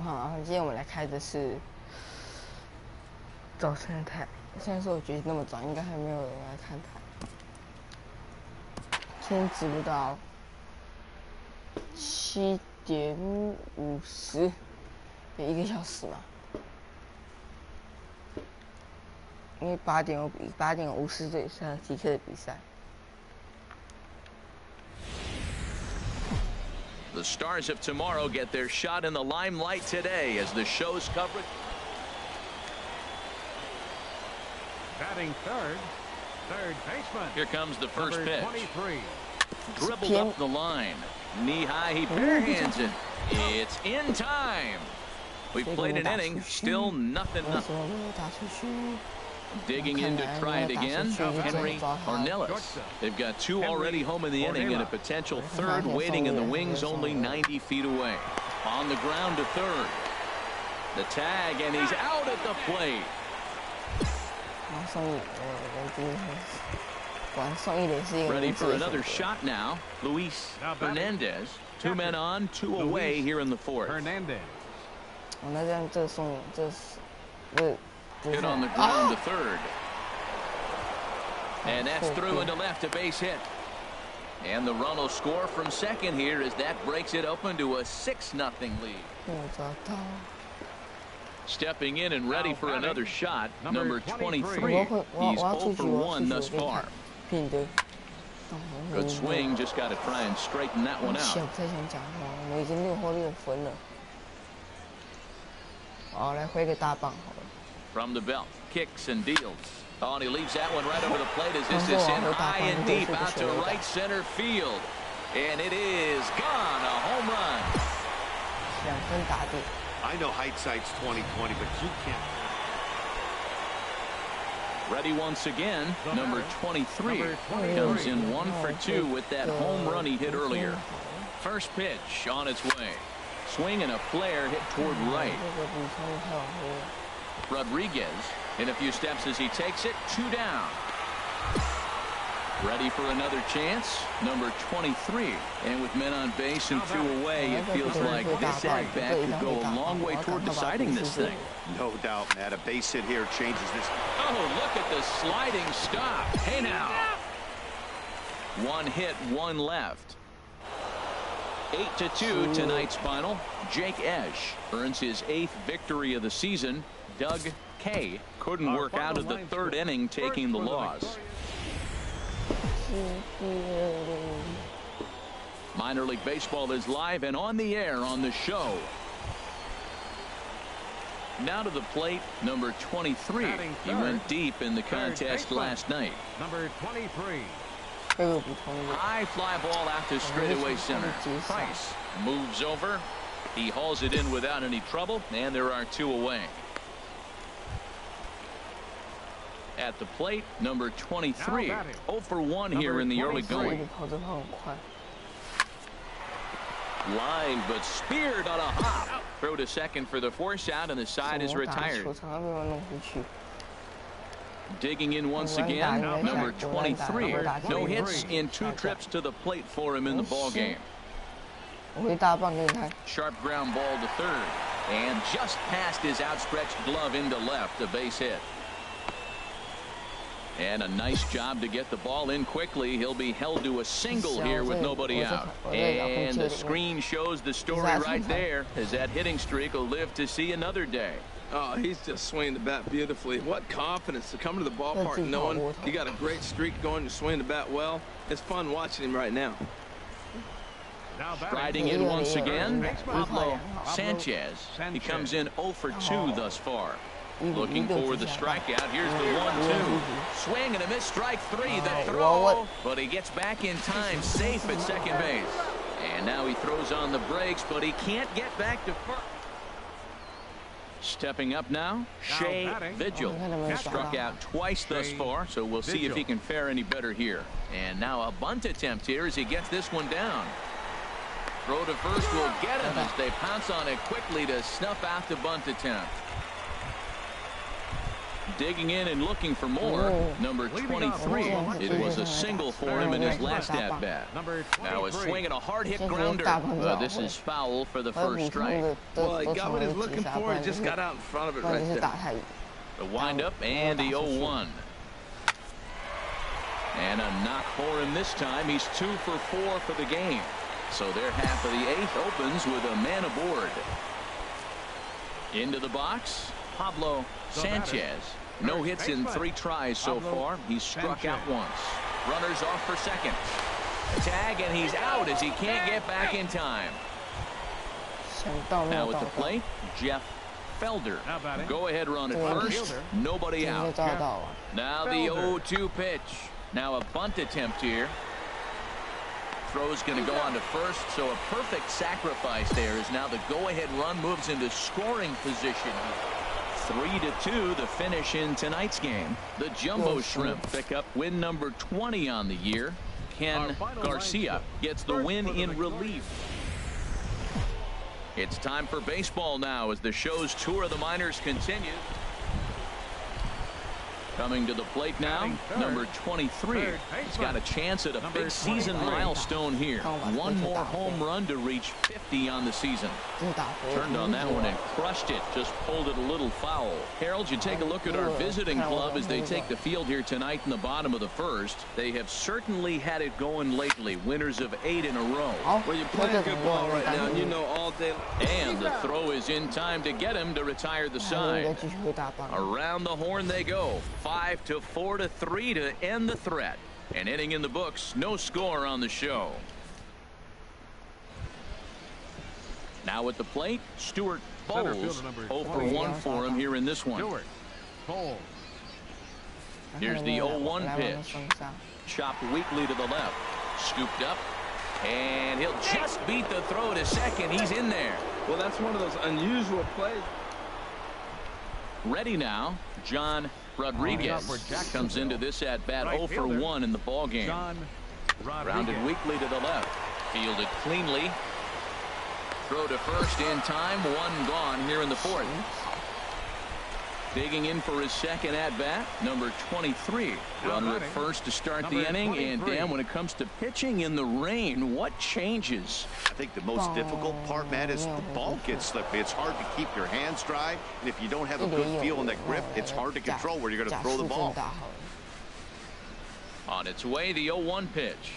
好，今天我们来开的是早晨台。虽然说我觉得那么早，应该还没有人来看台。现在直不到7:50，有1个小时嘛。因为8:50这也是极客的比赛。 The stars of tomorrow get their shot in the limelight today as the show's coverage. Batting third baseman. Here comes the first Number pitch. 23. Dribbled up the line. Knee high, he barehands it. It's in time. We've played an inning, still nothing. Digging in to try it again, Henry Ornelas. They've got 2 already home in the inning and a potential 3rd waiting in the wings only 90 feet away. On the ground to 3rd. The tag, and he's out at the plate. Ready for another shot now. Luis Hernandez. 2 men on, 2 away here in the 4th. Hernandez. Hit on the ground to 3rd. And that's through into left, a base hit. And the run will score from 2nd here as that breaks it open to a 6-0 lead. Stepping in and ready for another shot, number 23. He's 0 for 1 thus far. Good swing, just got to try and straighten that one out. From the belt, kicks and deals. Oh, and he leaves that one right over the plate as this is in high and deep out to right center field. And it is gone, a home run. I know hindsight's 20/20, but you can't. Ready once again, number 23 comes in 1 for 2 with that home run he hit earlier. First pitch on its way. Swing and a flare hit toward right. Rodriguez in a few steps as he takes it, 2 down. Ready for another chance, number 23. And with men on base and 2 away, it feels like this at-bat could go a long way toward deciding this thing. No doubt, Matt. A base hit here changes this. Oh, look at the sliding stop. Hey now. 1 hit, 1 left. 8-2 tonight's final. Jake Esch earns his 8th victory of the season. Doug Kay couldn't work out of the 3rd inning, taking the loss. Minor League Baseball is live and on the air on the show. Now to the plate, number 23. He went deep in the contest last night. Number 23. High fly ball out to straightaway center. Price moves over. He hauls it in without any trouble, and there are 2 away. At the plate, number 23. 0 for 1 here in the early going. Line, but speared on a hop. Throw to 2nd for the force out, and the side is retired. Digging in once again, number 23. No hits in 2 trips to the plate for him in the ball game. Sharp ground ball to 3rd, and just past his outstretched glove into left, a base hit. And a nice job to get the ball in quickly. He'll be held to a single here with nobody out. And the screen shows the story right there, as that hitting streak will live to see another day. Oh, he's just swinging the bat beautifully. What confidence to come to the ballpark knowing you got a great streak going, you're swinging the bat well. It's fun watching him right now. Striding in once again, Pablo Sanchez. He comes in 0 for 2 thus far. Looking for the strikeout. Here's the 1-2. Swing and a miss, strike 3. The throw, but he gets back in time, safe at 2nd base. And now he throws on the brakes, but he can't get back to first. Stepping up now, Shea Vigil. Struck out twice thus far, so we'll see if he can fare any better here. And now a bunt attempt here as he gets this one down. Throw to first will get him as they pounce on it quickly to snuff out the bunt attempt. Digging in and looking for more. Number 23. It was a single for him in his last at-bat. Now a swing and a hard-hit grounder. This is foul for the first strike. Well, he got what he's looking for. He just got out in front of it right there. The windup and the 0-1. And a knock for him this time. He's 2 for 4 for the game. So their half of the 8th opens with a man aboard. Into the box, Pablo Sanchez. No hits in 3 tries so far. He's struck out once. Runners off for second. A tag, and he's out as he can't get back in time. Now at the plate, Jeff Felder. Go-ahead run at first. Nobody out. Now the 0-2 pitch. Now a bunt attempt here. Throw's going to go on to first, so a perfect sacrifice there as now the go-ahead run moves into scoring position. 3-2 the finish in tonight's game. The Jumbo Shrimp pick up win number 20 on the year. Ken Garcia gets the win in relief. It's time for baseball now as the show's tour of the minors continues. Coming to the plate now, number 23. He's got a chance at a big season milestone here. One more home run to reach 50 on the season. Turned on that one and crushed it. Just pulled it a little foul. Harold, you take a look at our visiting club as they take the field here tonight in the bottom of the first. They have certainly had it going lately. Winners of 8 in a row. Well, you're playing good ball right now, and you know all day. And the throw is in time to get him to retire the side. Around the horn they go. 5-4-3 to end the threat. An inning in the books, no score on the show. Now at the plate, Stuart Bowles. 0 for 1 for him here in this one. Here's the 0-1 pitch. Chopped weakly to the left. Scooped up. And he'll just beat the throw to second. He's in there. Well, that's one of those unusual plays. Ready now, John Rodriguez comes into this at-bat 0 for 1 in the ballgame. Grounded weakly to the left. Fielded cleanly. Throw to first in time. 1 gone here in the 4th. Digging in for his second at-bat, number 23. Runner at first to start the inning. And, Dan, when it comes to pitching in the rain, what changes? I think the most difficult part, Matt, is the ball gets slippery. It's hard to keep your hands dry. And if you don't have a good feel in that grip, it's hard to control where you're going to throw the ball. On its way, the 0-1 pitch.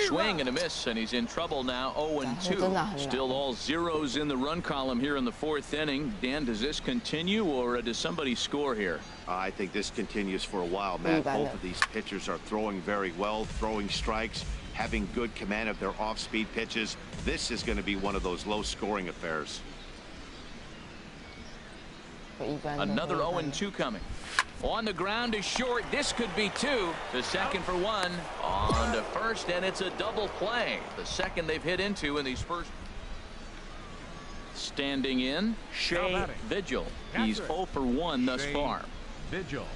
Swing and a miss, and he's in trouble now. 0-2. Still all zeros in the run column here in the 4th inning. Dan, does this continue, or does somebody score here? I think this continues for a while, Matt. Both of these pitchers are throwing very well, throwing strikes, having good command of their off-speed pitches. This is going to be one of those low-scoring affairs. Another 0-2 coming. On the ground is short. This could be 2. The second for 1. On to first, and it's a double play. The second they've hit into in these first. Standing in, Shea Vigil. He's 0 for 1 thus far. Vigil.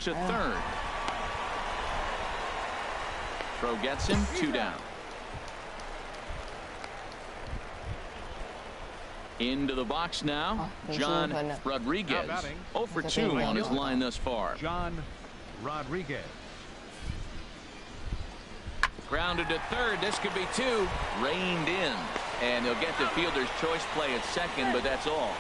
To third. Throw gets him. 2 down. Into the box now, John Rodriguez. 0 for 2 on his line thus far. John Rodriguez. Grounded to third. This could be 2. Reined in. And he'll get the fielder's choice play at second, but that's all.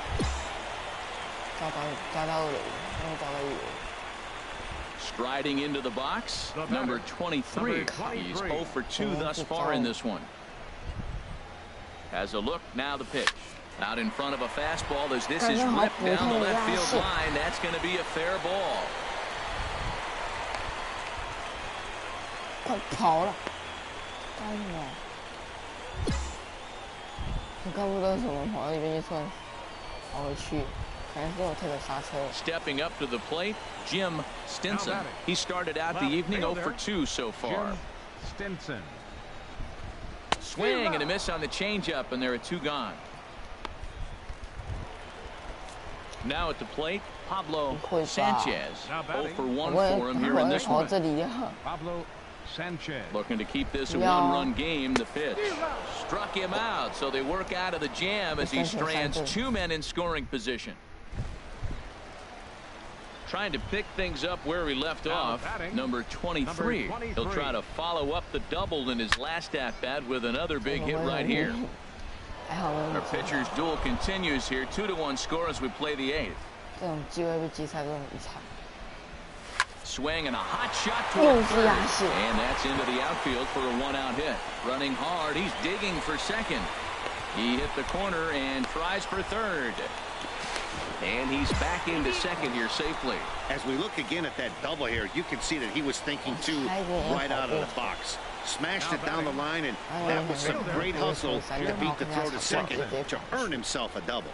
Striding into the box, number 23. He's 0 for 2 thus far in this one. Has a look, now the pitch. Out in front of a fastball as this is ripped down the left field line. That's going to be a fair ball. 快跑了！干什么？我看不到什么，跑到那边就突然跑回去，可能是我特别刹车。Stepping up to the plate, Jim Stinson. He started out the evening 0 for 2 so far. Stinson. Swing and a miss on the changeup, and there are 2 gone. Now at the plate, Pablo Sanchez. 0 for 1 for him here in this one. Pablo Sanchez. Looking to keep this a 1-run game. The pitch struck him out, so they work out of the jam as he strands 2 men in scoring position. Trying to pick things up where he left off. Number 23. He'll try to follow up the double in his last at-bat with another big hit right here. Our pitcher's duel continues here. 2-1 score as we play the 8th. Swing and a hot shot toward third. And that's into the outfield for a 1-out hit. Running hard. He's digging for second. He hit the corner and tries for third. And he's back into second here safely. As we look again at that double here, you can see that he was thinking too right out of the box. Smashed it down the line, and that was some great hustle to beat the throw to second to earn himself a double.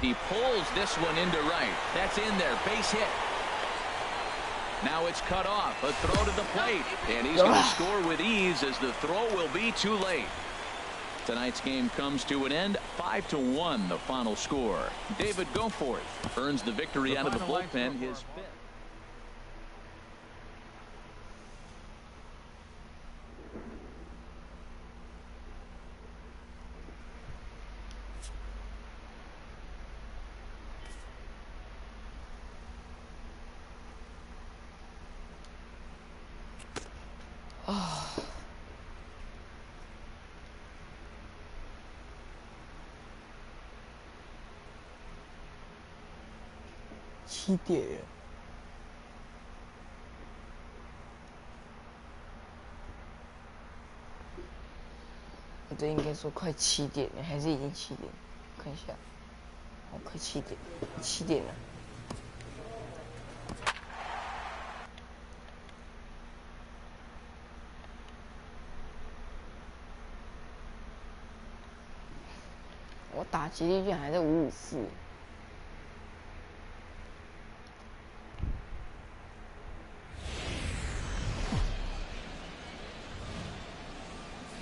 He pulls this one into right. That's in there. Base hit. Now it's cut off. A throw to the plate. And he's going to score with ease as the throw will be too late. Tonight's game comes to an end. 5-1 the final score. David Goforth earns the victory out of the bullpen. His fifth.7点了，这应该说快7点了，还是已经7点？看一下，哦，快7点，7点了。我打击率居然还在554。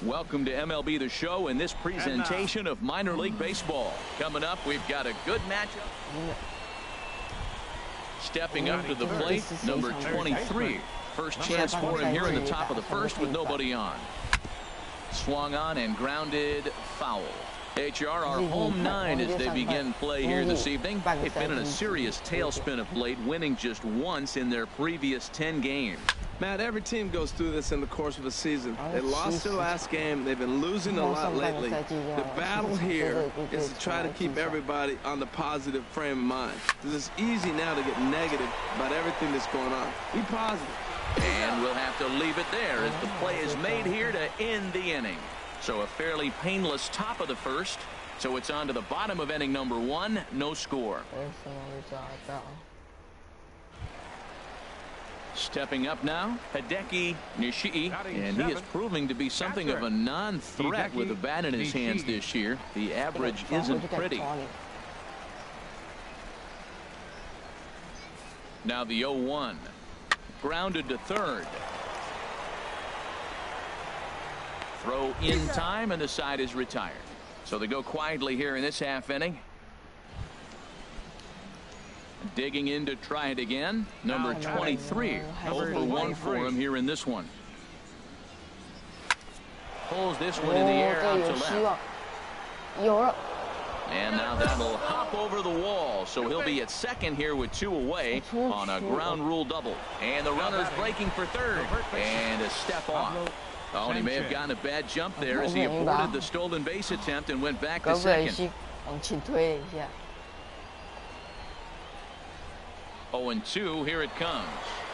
Welcome to MLB The Show and this presentation of minor league baseball. Coming up, we've got a good matchup. Stepping up to the plate, number 23. First chance for him here in the top of the first with nobody on. Swung on and grounded foul. HR are home 9 as they begin play here this evening. They've been in a serious tailspin of late, winning just once in their previous 10 games. Matt, every team goes through this in the course of a season. They lost their last game. They've been losing a lot lately. The battle here is to try to keep everybody on the positive frame of mind. It's easy now to get negative about everything that's going on. Be positive. And we'll have to leave it there as the play is made here to end the inning. So a fairly painless top of the first. So it's on to the bottom of inning number 1. No score. Stepping up now, Hideki Nishii, and he is proving to be something of a non-threat with the bat in his hands this year. The average isn't pretty. Now the 0-1. Grounded to third. Throw in time, and the side is retired. So they go quietly here in this half inning. Digging in to try it again. Number 23. 0-for-1 for him here in this one. Pulls this one in the air out to left. And now that'll hop over the wall. So he'll be at second here with 2 away on a ground rule double. And the runner's breaking for third. And a step off. Oh, and he may have gotten a bad jump there as he aborted the stolen base attempt and went back to second. 0-2, here it comes.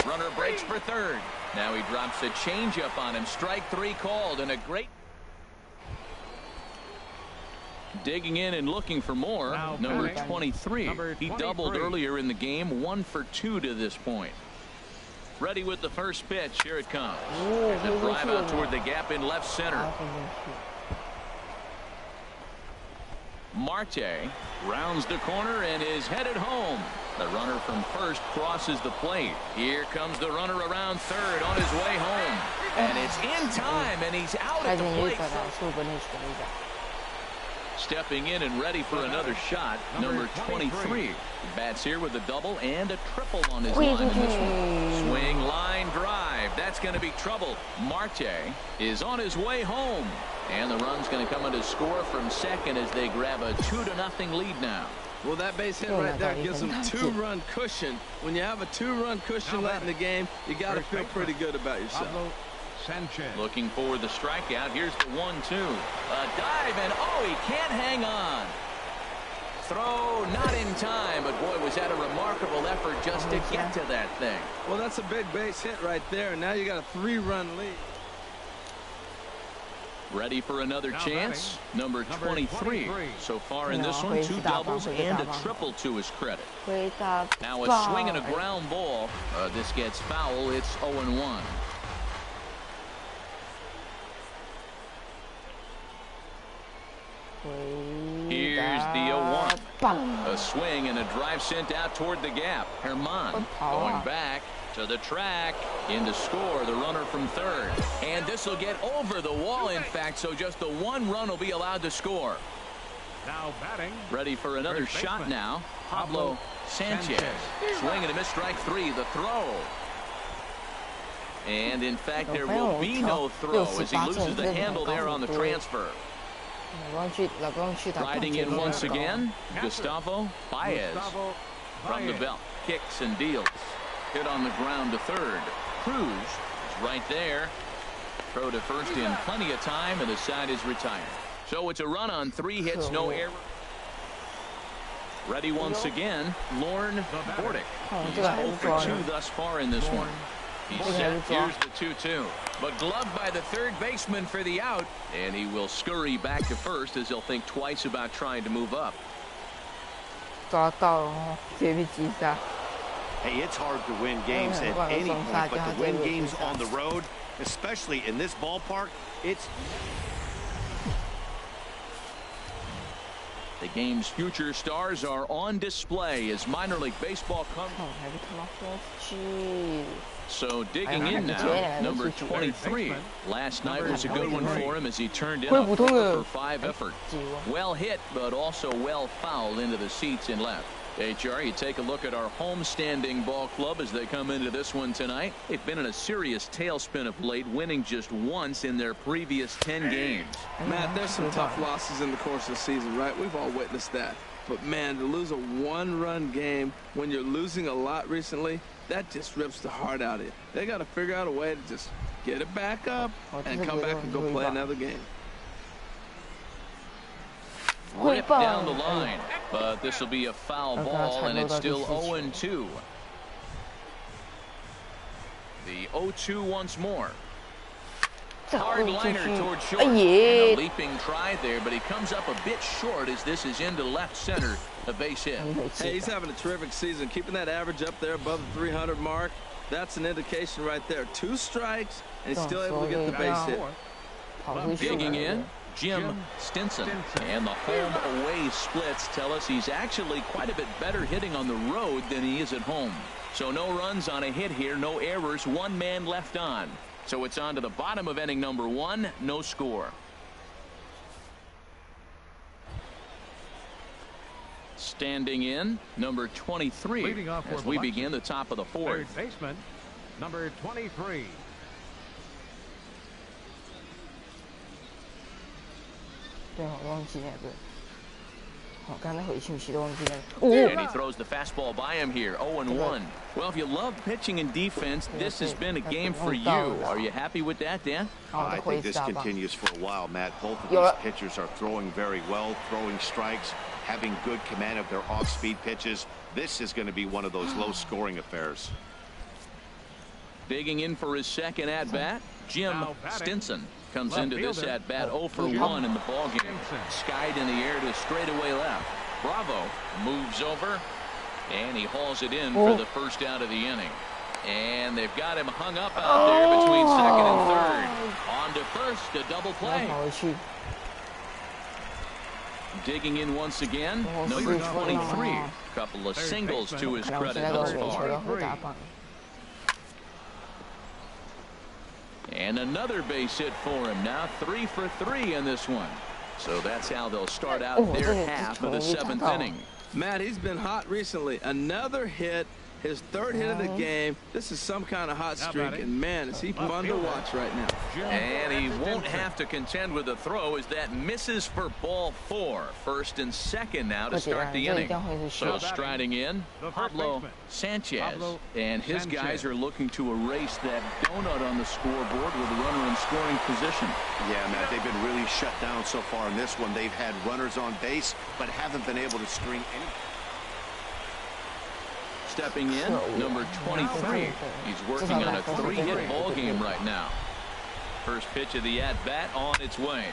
Runner breaks for third. Now he drops a changeup on him. Strike 3 called, and a great. Digging in and looking for more. Number 23. He doubled earlier in the game. 1 for 2 to this point. Ready with the first pitch. Here it comes. There's a drive out toward the gap in left center. Marte rounds the corner and is headed home. The runner from first crosses the plate. Here comes the runner around third on his way home. And it's in time, and he's out at the plate. Stepping in and ready for another shot, number 23. He bats here with a double and a triple on his line in this one. Swing, line, drive. That's going to be trouble. Marte is on his way home. And the run's going to come in to score from second as they grab a 2-0 lead now. Well, that base hit right there gives them 2-run cushion. When you have a 2-run cushion late in the game, you got to feel pretty good about yourself. Looking for the strikeout. Here's the 1-2. A dive, and oh, he can't hang on. Throw not in time, but boy, was that a remarkable effort just to get to that thing. Well, that's a big base hit right there, and now you got a 3-run lead. Ready for another chance? Number 23. So far in this one, 2 doubles and a triple to his credit. Now a swing and a ground ball. This gets foul. It's 0-1. Here's the 0-1. A swing and a drive sent out toward the gap. Herman going back to the track. In to score, the runner from third. And this will get over the wall, in fact, so just the 1 run will be allowed to score. Now batting. Ready for another shot now. Pablo Sanchez. Swing and a miss, strike 3. The throw. And in fact, there will be no throw as he loses the handle there on the transfer. Riding in once again, Gustavo Baez from the belt. Kicks and deals. Hit on the ground to third. Cruz is right there. Throw to first in plenty of time, and the side is retired. So it's a run on 3 hits, no error. Ready once again, Lorne Bordick. He's 0 for 2 thus far in this one. He's set. Here's the 2-2. But gloved by the third baseman for the out, and he will scurry back to first as he'll think twice about trying to move up. Hey, it's hard to win games at any point, but to win games on the road, especially in this ballpark, it's... The game's future stars are on display as minor league baseball comes. So digging in now, number 23. Last night was a good one for him as he turned in a 4-for-5 effort. Well hit, but also well fouled into the seats in left. HR, you take a look at our home-standing ball club as they come into this one tonight. They've been in a serious tailspin of late, winning just once in their previous 10 games. Matt, there's some tough losses in the course of the season, right? We've all witnessed that. But, man, to lose a 1-run game when you're losing a lot recently, that just rips the heart out of you. They got to figure out a way to just get it back up and come back and go play another game. Ripped down the line, but this will be a foul ball, and it's still 0-2. The 0-2 once more. Hard liner toward short. And a leaping try there, but he comes up a bit short as this is into left center. A base hit. Hey, he's having a terrific season, keeping that average up there above the 300 mark. That's an indication right there. 2 strikes, and he's still able to get the base hit. Digging in, Jim Stinson. And the home-away splits tell us he's actually quite a bit better hitting on the road than he is at home. So no runs on a hit here, no errors, 1 man left on. So it's on to the bottom of inning number 1, no score. Standing in, number 23, as we begin the top of the 4th. Third baseman, number 23. And he throws the fastball by him here, 0-1. Well, if you love pitching and defense, this has been a game for you. Are you happy with that, Dan? I think this continues for a while, Matt. Both of these pitchers are throwing very well, throwing strikes, having good command of their off-speed pitches. This is going to be one of those low-scoring affairs. Digging in for his second at-bat, Jim Stinson. Comes into this at-bat 0 for 1 in the ballgame. Skied in the air to straightaway left. Bravo moves over, and he hauls it in for the first out of the inning. And they've got him hung up out there between second and third. On to first, a double play. Digging in once again, number 23. Couple of singles to his credit thus far. And another base hit for him. Now 3 for 3 in this one. So that's how they'll start out their half of the 7th inning. Matt, he's been hot recently. Another hit, his 3rd hit of the game. This is some kind of hot streak, and man, is he fun to watch right now. And he won't have to contend with the throw as that misses for ball 4. 1st and 2nd now to start the inning. So striding in, Pablo Sanchez. And his guys are looking to erase that donut on the scoreboard with a runner in scoring position. Yeah, Matt, they've been really shut down so far in this one. They've had runners on base, but haven't been able to string any. Stepping in, number 23. He's working on a 3-hit ball game right now. First pitch of the at-bat on its way.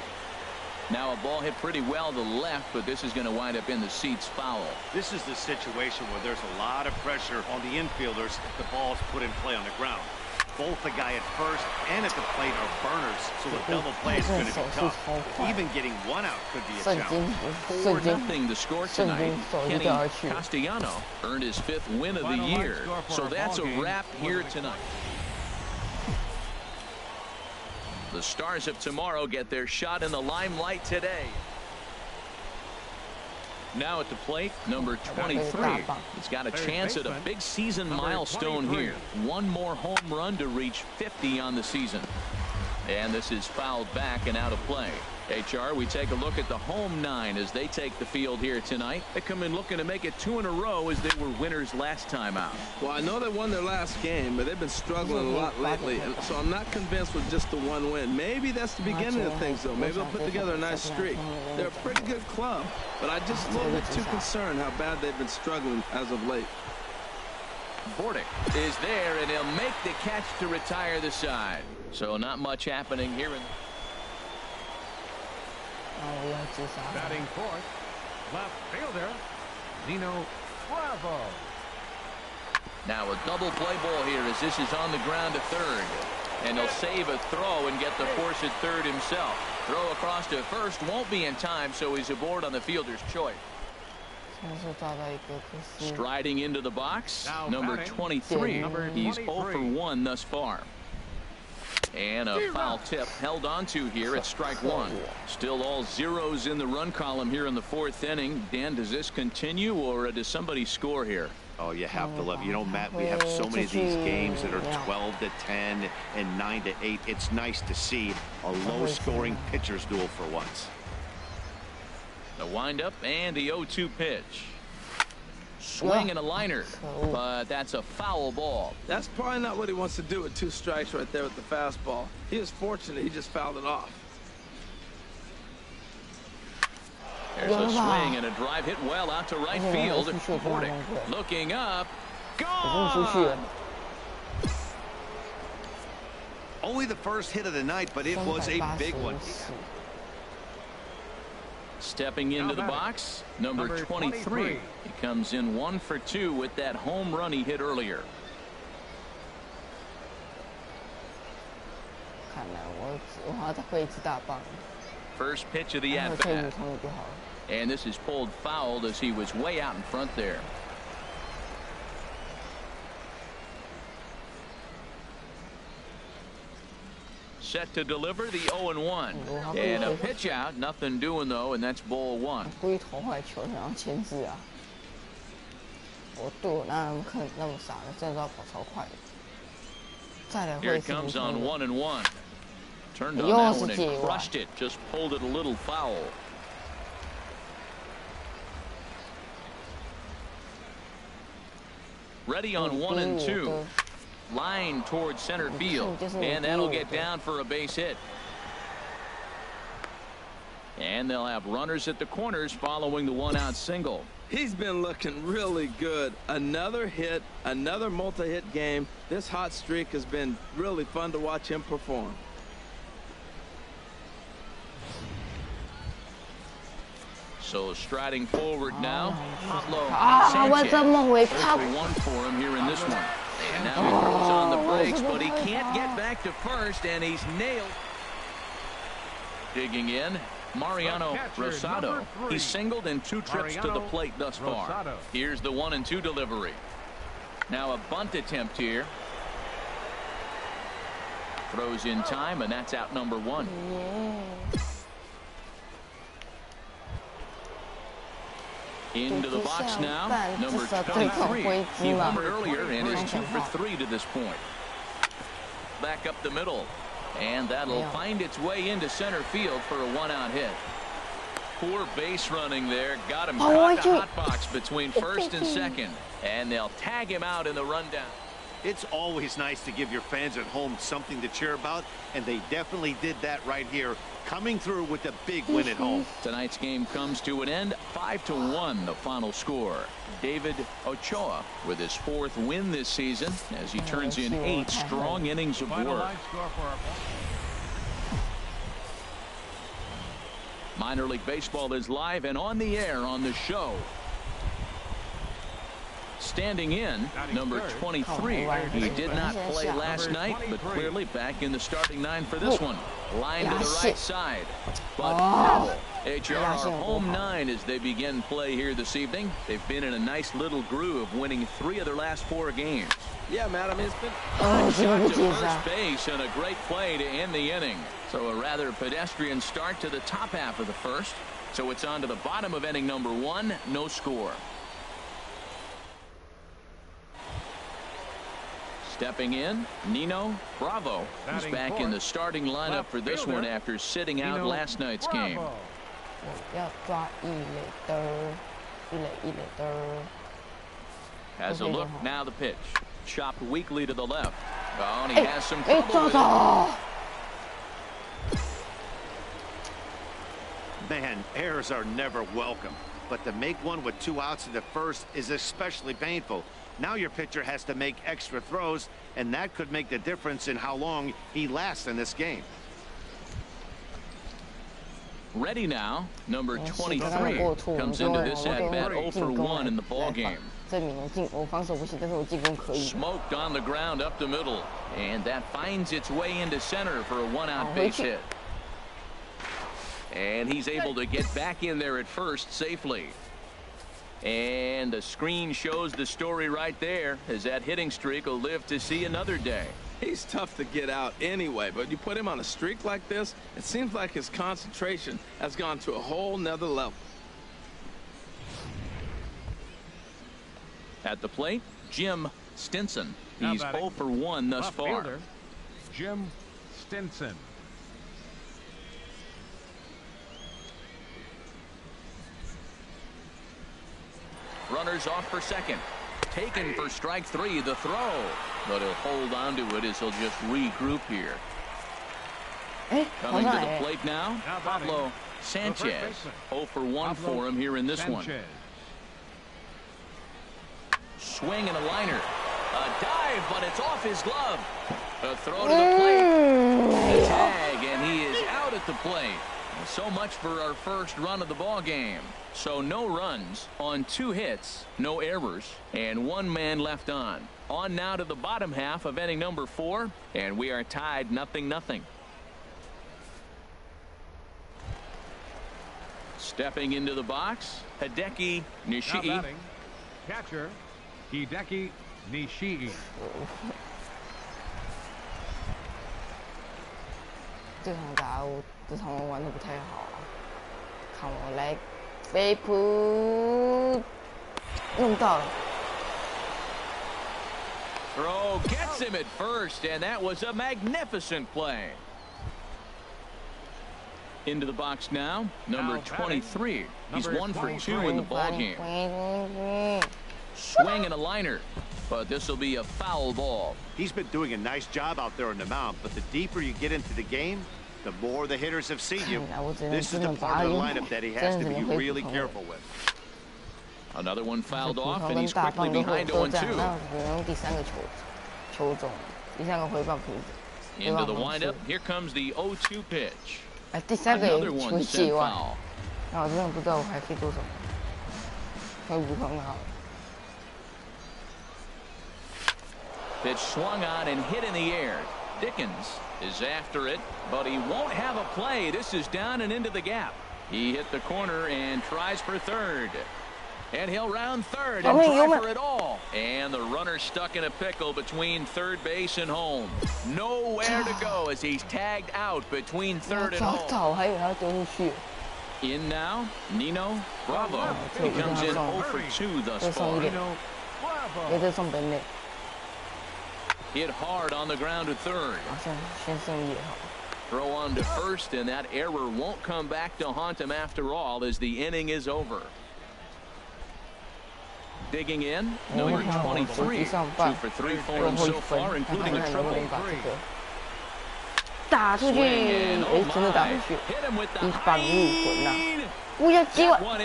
Now a ball hit pretty well to the left, but this is going to wind up in the seats foul. This is the situation where there's a lot of pressure on the infielders if the ball's put in play on the ground. Both the guy at first and at the plate are burners, so a double play is going to be tough. Even getting one out could be a challenge. 4-0 the score tonight. Kenny Castellano earned his 5th win of the year, so that's a wrap here tonight. The Stars of tomorrow get their shot in the limelight today. Now at the plate, number 23. He's got a chance at a big season milestone here. One more home run to reach 50 on the season. And this is fouled back and out of play. HR, we take a look at the home 9 as they take the field here tonight. They come in looking to make it 2 in a row as they were winners last time out. Well, I know they won their last game, but they've been struggling a lot lately, and so I'm not convinced with just the 1 win. Maybe that's the beginning of things, though. Maybe they'll put together a nice streak. They're a pretty good club, but I'm just a little bit too concerned how bad they've been struggling as of late. Bordick is there, and he'll make the catch to retire the side. So not much happening here in Batting 4th, left fielder, Nino Bravo. Now a double play ball here as this is on the ground to 3rd. And he'll save a throw and get the force at 3rd himself. Throw across to 1st won't be in time, so he's aboard on the fielder's choice. Striding into the box, number 23. He's 0 for 1 thus far. And a foul tip held onto here at strike 1. Still all zeros in the run column here in the 4th inning. Dan, does this continue or does somebody score here? Oh, you have to love. You know, Matt, we have so many of these games that are 12 to 10 and 9 to 8. It's nice to see a low-scoring pitcher's duel for once. The windup and the 0-2 pitch. Swing and a liner, but that's a foul ball. That's probably not what he wants to do with 2 strikes right there with the fastball. He was fortunate he just fouled it off. There's a swing and a drive hit well out to right field. Bordick looking up. Gone! Only the first hit of the night, but it was a big one. Stepping into the box, number 23. He comes in 1 for 2 with that home run he hit earlier. First pitch of the at-bat. And this is pulled foul as he was way out in front there. Set to deliver the 0-1. And a pitch out, nothing doing though, and that's ball 1. Here it comes on 1-1. Turned on that one and crushed it. Just pulled it a little foul. Ready on 1-2. Line towards center field, and that'll get down for a base hit. And they'll have runners at the corners following the 1-out single. He's been looking really good. Another hit, another multi-hit game. This hot streak has been really fun to watch him perform. So striding forward now, Pablo Sanchez. 1 for him here in this one. And now he throws on the brakes, but he can't get back to first, and he's nailed. Digging in, Mariano Rosado. He's singled in 2 trips to the plate thus far. Here's the 1-2 delivery. Now a bunt attempt here. Throws in time, and that's out number 1. Into the box now, number 23. He homered earlier and is 2 for 3 to this point. Back up the middle, and that'll find its way into center field for a 1-out hit. Poor base running there, got him caught the hot box between first and second, and they'll tag him out in the rundown. It's always nice to give your fans at home something to cheer about, and they definitely did that right here, coming through with a big win at home. Tonight's game comes to an end, 5-1 the final score. David Ochoa with his 4th win this season as he turns in 8 strong innings of work. Minor League Baseball is live and on the air on the show. Standing in, number 23. He did not play last night, but clearly back in the starting 9 for this one. Line to the right side. But HR are home 9 as they begin play here this evening. They've been in a nice little groove, winning 3 of their last 4 games. Yeah, man, I mean, it's been shot to first base and a great play to end the inning. So a rather pedestrian start to the top half of the first. So it's on to the bottom of inning number 1, no score. Stepping in, Nino Bravo. He's back in the starting lineup for this one after sitting out last night's game. Has a look, now the pitch. Chopped weakly to the left. Oh, and he has some trouble with it. Man, errors are never welcome, but to make one with 2 outs in the first is especially painful. Now your pitcher has to make extra throws, and that could make the difference in how long he lasts in this game. Ready now, number 23 comes into this at-bat 0 for 1 in the ball game. Smoked on the ground up the middle, and that finds its way into center for a 1-out base hit. And he's able to get back in there at first safely. And the screen shows the story right there, as that hitting streak will live to see another day. He's tough to get out anyway, but you put him on a streak like this, it seems like his concentration has gone to a whole nother level. At the plate, Jim Stinson. He's 0 for 1 thus far. Jim Stinson. Runners off for second. Taken for strike 3, the throw. But he'll hold on to it as he'll just regroup here. Coming to the plate now, Pablo Sanchez. 0 for 1 for him here in this one. Swing and a liner. A dive, but it's off his glove. A throw to the plate. The tag, and he is out at the plate. So much for our first run of the ball game. So no runs on 2 hits, no errors, and 1 man left on. On now to the bottom half of inning number 4, and we are tied 0-0. Stepping into the box, Hideki Nishii. Catcher, Hideki Nishii. 这场打我这场我玩的不太好啊，看我来飞扑，弄到了。 Throw gets him at first, and that was a magnificent play. Into the box now, number 23. He's 1 for 2 in the ball game. Swing and a liner, but this will be a foul ball. He's been doing a nice job out there on the mound, but the deeper you get into the game, the more the hitters have seen you. This is the part of the lineup that he has to be really careful with. Another one fouled off, and he's quickly behind 0-2. Into the windup, here comes the 0-2 pitch. Another one sent foul. Pitch swung on and hit in the air. Dickens is after it, but he won't have a play. This is down and into the gap. He hit the corner and tries for third. And he'll round third and try for it all. And the runner stuck in a pickle between third base and home. Nowhere to go as he's tagged out between third and home. In now, Nino Bravo. He comes in 0 for 2 thus far. Hit hard on the ground to third. Throw on to first, and that error won't come back to haunt him after all as the inning is over. Digging in, number 23, 2 for 3 for him so far, including a triple. 打出去，哎，真的打出去，一棒入魂呐！不要接我。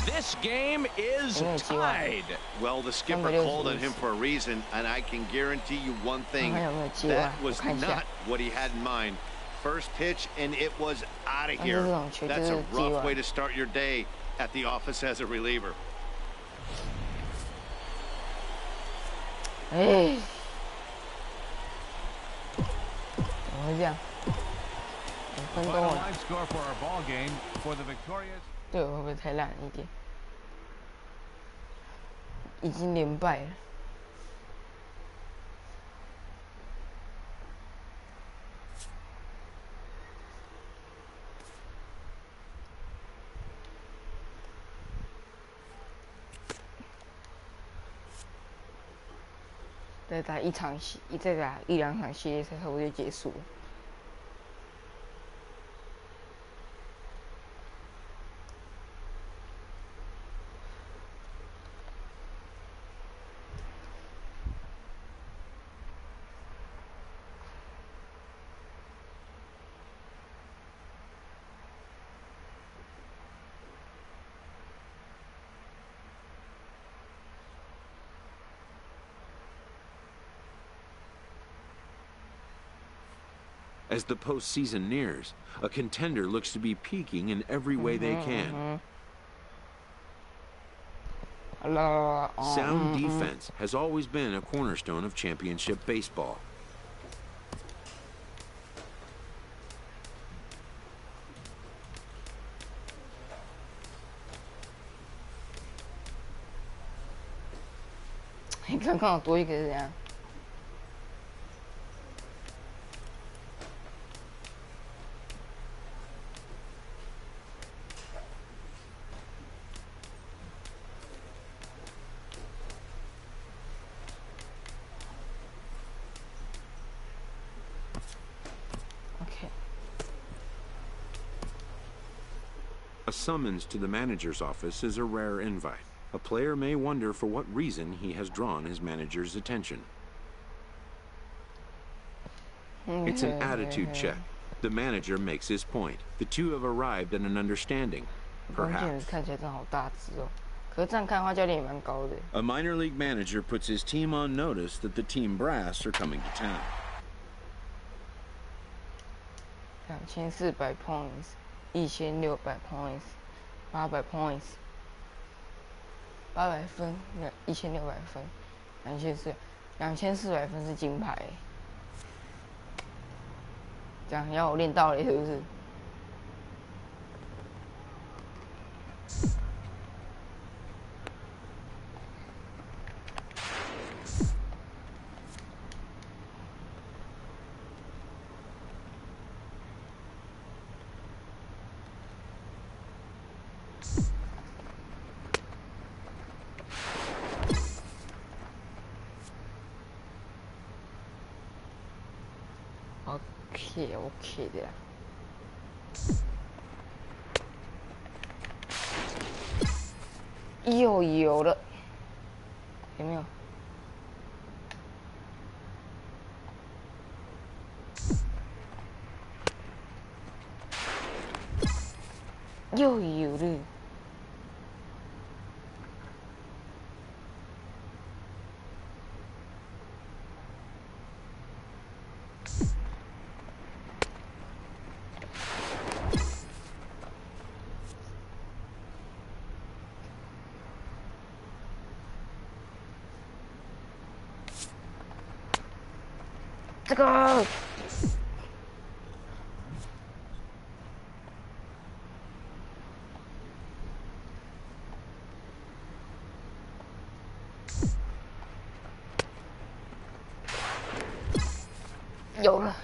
This game is tied. Well, the skipper called on him for a reason, and I can guarantee you one thing. That was not what he had in mind. First pitch, and it was out of here. That's a rough way to start your day at the office as a reliever. 哎，怎么会这样？5分钟了。对我会不会太烂了一点？已经连败了。再打一场戏，再打1-2场系列赛，差不多就结束了。 As the postseason nears, a contender looks to be peaking in every way they can. Sound defense has always been a cornerstone of championship baseball. A summons to the manager's office is a rare invite. A player may wonder for what reason he has drawn his manager's attention. It's an attitude check. The manager makes his point. The two have arrived at an understanding. Perhaps. A minor league manager puts his team on notice that the team brass are coming to town. 2400 points. 1600 points, 800 points, 800分，1600分，2400分是金牌。这样要我练到了是不是？ OK 的啦。又有了，有没有？又有了。 这个有了，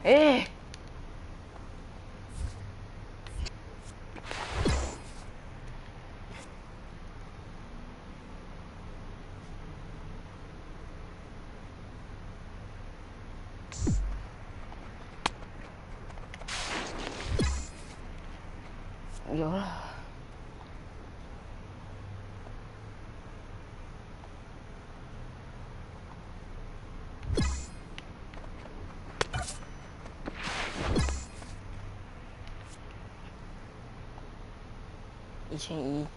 哎。有了。1100。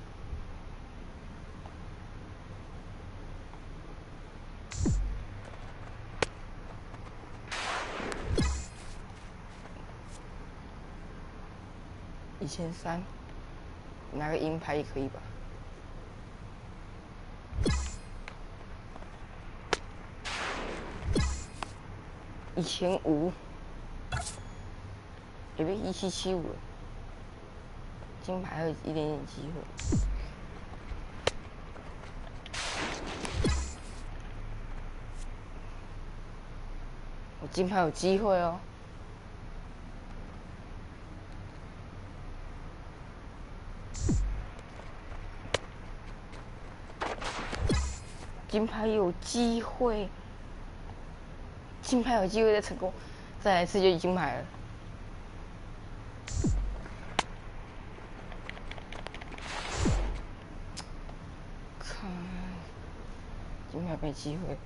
1300，拿个银牌也可以吧？1500，也被1775了，金牌还有一点点机会。我金牌有机会哦。金牌有机会，金牌有机会再成功，再来一次就金牌了。看，金牌没机会。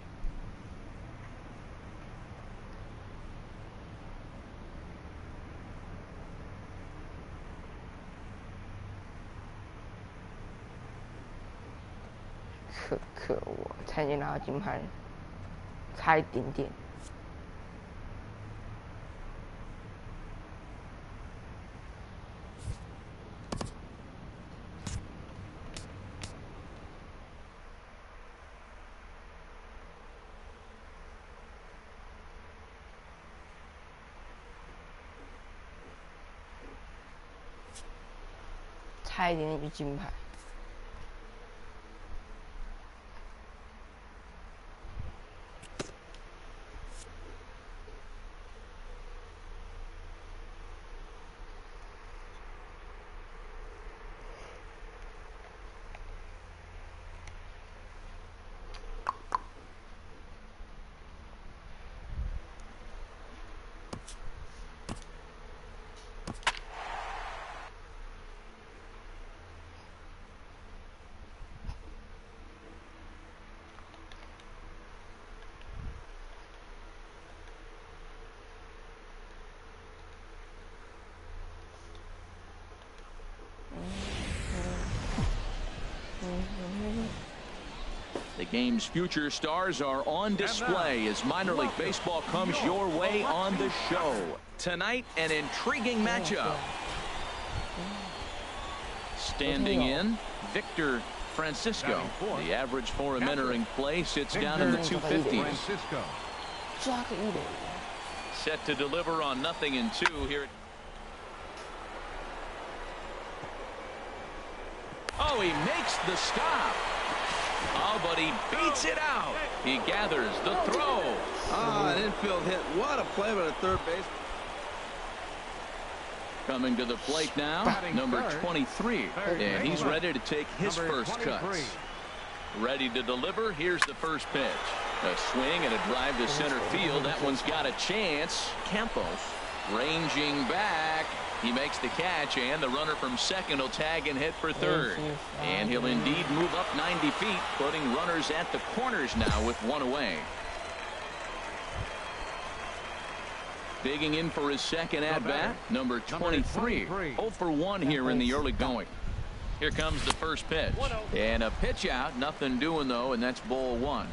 可恶，差点拿到金牌，差一点点。差一点点就金牌。The game's future stars are on display as minor league baseball comes your way on the show. Tonight, an intriguing matchup. Standing in, Victor Francisco. The average for him entering play sits down in the 250s. Set to deliver on 0-2 here. Oh, he makes the stop. Oh, but he beats it out. He gathers the throw. An infield hit. What a play by the third base. Coming to the plate now, number 23. And he's ready to take his first cuts. Ready to deliver. Here's the first pitch. A swing and a drive to center field. That one's got a chance. Campos ranging back. He makes the catch, and the runner from second will tag and hit for third. And he'll indeed move up 90 feet, putting runners at the corners now with one away. Digging in for his second at-bat, number 23. 0 for 1 here in the early going. Here comes the first pitch. And a pitch out, nothing doing though, and that's ball 1.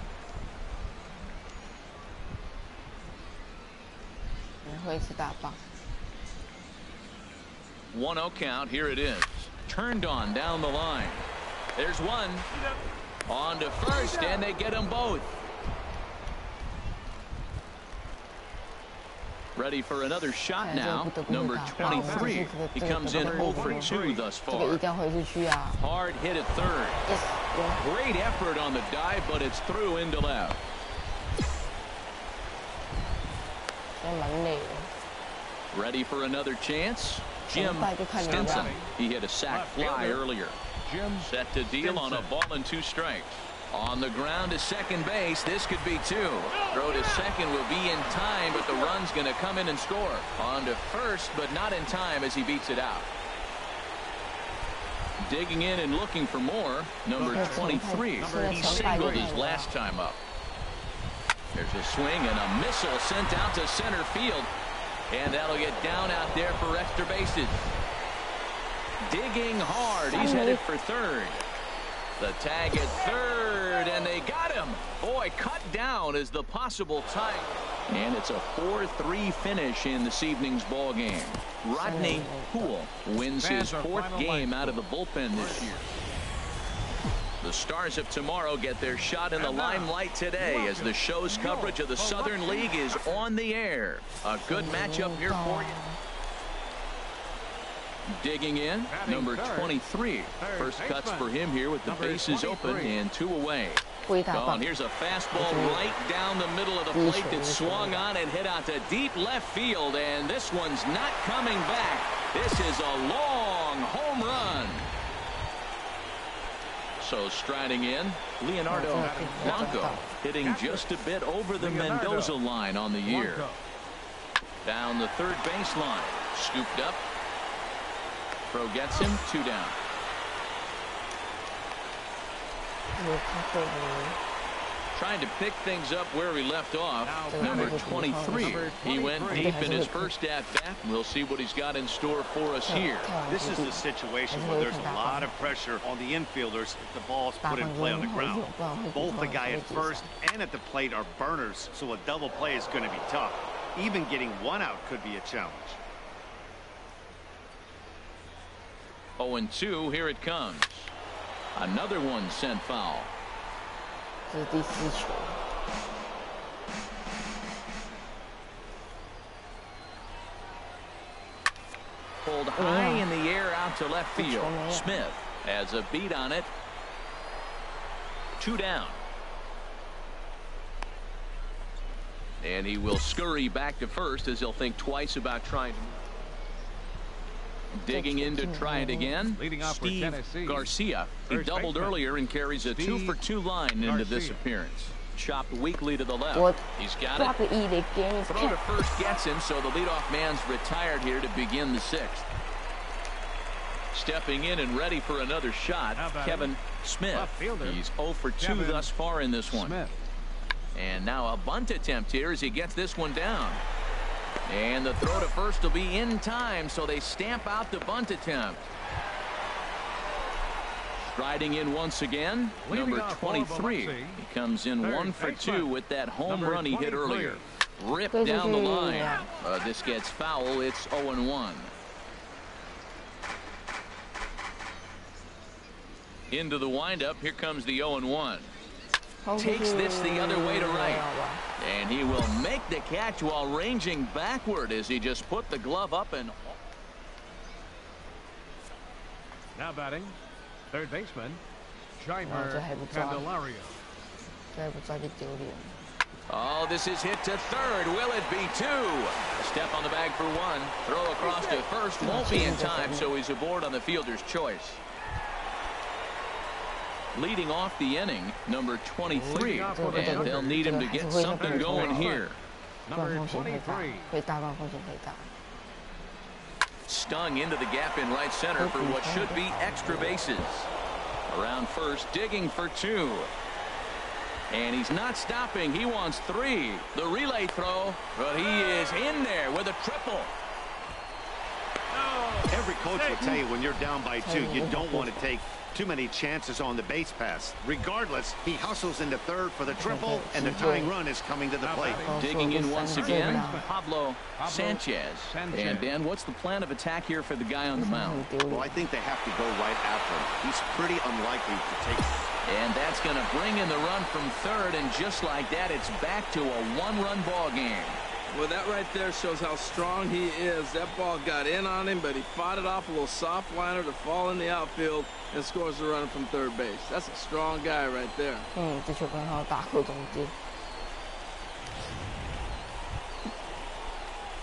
1-0 count. Here it is. Turned on down the line. There's one. On to first, and they get them both. Ready for another shot now. Number 23. He comes in 0 for 2 thus far. Hard hit at third. Great effort on the dive, but it's through into left. Ready for another chance? Jim Stinson. He hit a sac fly earlier. Set to deal on a ball and 2 strikes. On the ground to second base. This could be 2. Throw to second will be in time, but the run's going to come in and score. On to first, but not in time as he beats it out. Digging in and looking for more. Number 23. He singled his last time up. There's a swing and a missile sent out to center field. And that'll get down out there for extra bases. Digging hard. He's headed for third. The tag at third, and they got him. Boy, cut down is the possible tie. And it's a 4-3 finish in this evening's ball game. Rodney Poole wins his 4th game out of the bullpen this year. The Stars of tomorrow get their shot in the limelight today as the show's coverage of the Southern League is on the air. A good matchup here for you. Digging in, number 23. First cuts for him here with the bases open and 2 away. Oh, and here's a fastball right down the middle of the plate that swung on and hit out to deep left field, and this one's not coming back. This is a long home run. So striding in, Leonardo Blanco hitting just a bit over the Mendoza line on the year. Down the third baseline, scooped up. Throw gets him, 2 down. Trying to pick things up where we left off. Number 23. He went deep in his first at-bat. We'll see what he's got in store for us here. This is the situation where there's a lot of pressure on the infielders if the ball's put in play on the ground. Both the guy at first and at the plate are burners, so a double play is going to be tough. Even getting 1 out could be a challenge. 0-2, here it comes. Another one sent foul. Pulled high in the air out to left field. Smith has a beat on it. 2 down. And he will scurry back to first as he'll think twice about trying to. Digging in to try it again. Steve Garcia. He doubled earlier and carries a 2-for-2 line into this appearance. Chopped weakly to the left. He's got it. Throw to first gets him, so the leadoff man's retired here to begin the 6th. Stepping in and ready for another shot, Kevin Smith. He's 0-for-2 thus far in this one. And now a bunt attempt here as he gets this one down. And the throw to first will be in time, so they stamp out the bunt attempt. Striding in once again, number 23. He comes in 1-for-2 with that home run he hit earlier. Ripped down the line. This gets foul. It's 0-1. Into the windup. Here comes the 0-1. Takes this the other way to right. And he will make the catch while ranging backward as he just put the glove up and. Now batting, third baseman, Jaimer Candelario. Oh, this is hit to third. Will it be 2? A step on the bag for 1. Throw across to first. Won't be in time, so he's aboard on the fielder's choice. Leading off the inning, number 23, and they'll need him to get something going here. Number 23. Stung into the gap in right center for what should be extra bases. Around first, digging for 2. And he's not stopping. He wants 3. The relay throw, but he is in there with a triple. Every coach will tell you when you're down by 2, you don't want to take too many chances on the base pass. Regardless, he hustles into third for the triple, and the tying run is coming to the plate. Digging in once again, Pablo Sanchez. And Dan, what's the plan of attack here for the guy on the mound? Well, I think they have to go right after him. He's pretty unlikely to take. And that's going to bring in the run from third, and just like that, it's back to a 1-run ball game. Well, that right there shows how strong he is. That ball got in on him, but he fought it off a little soft liner to fall in the outfield and scores the run from third base. That's a strong guy right there.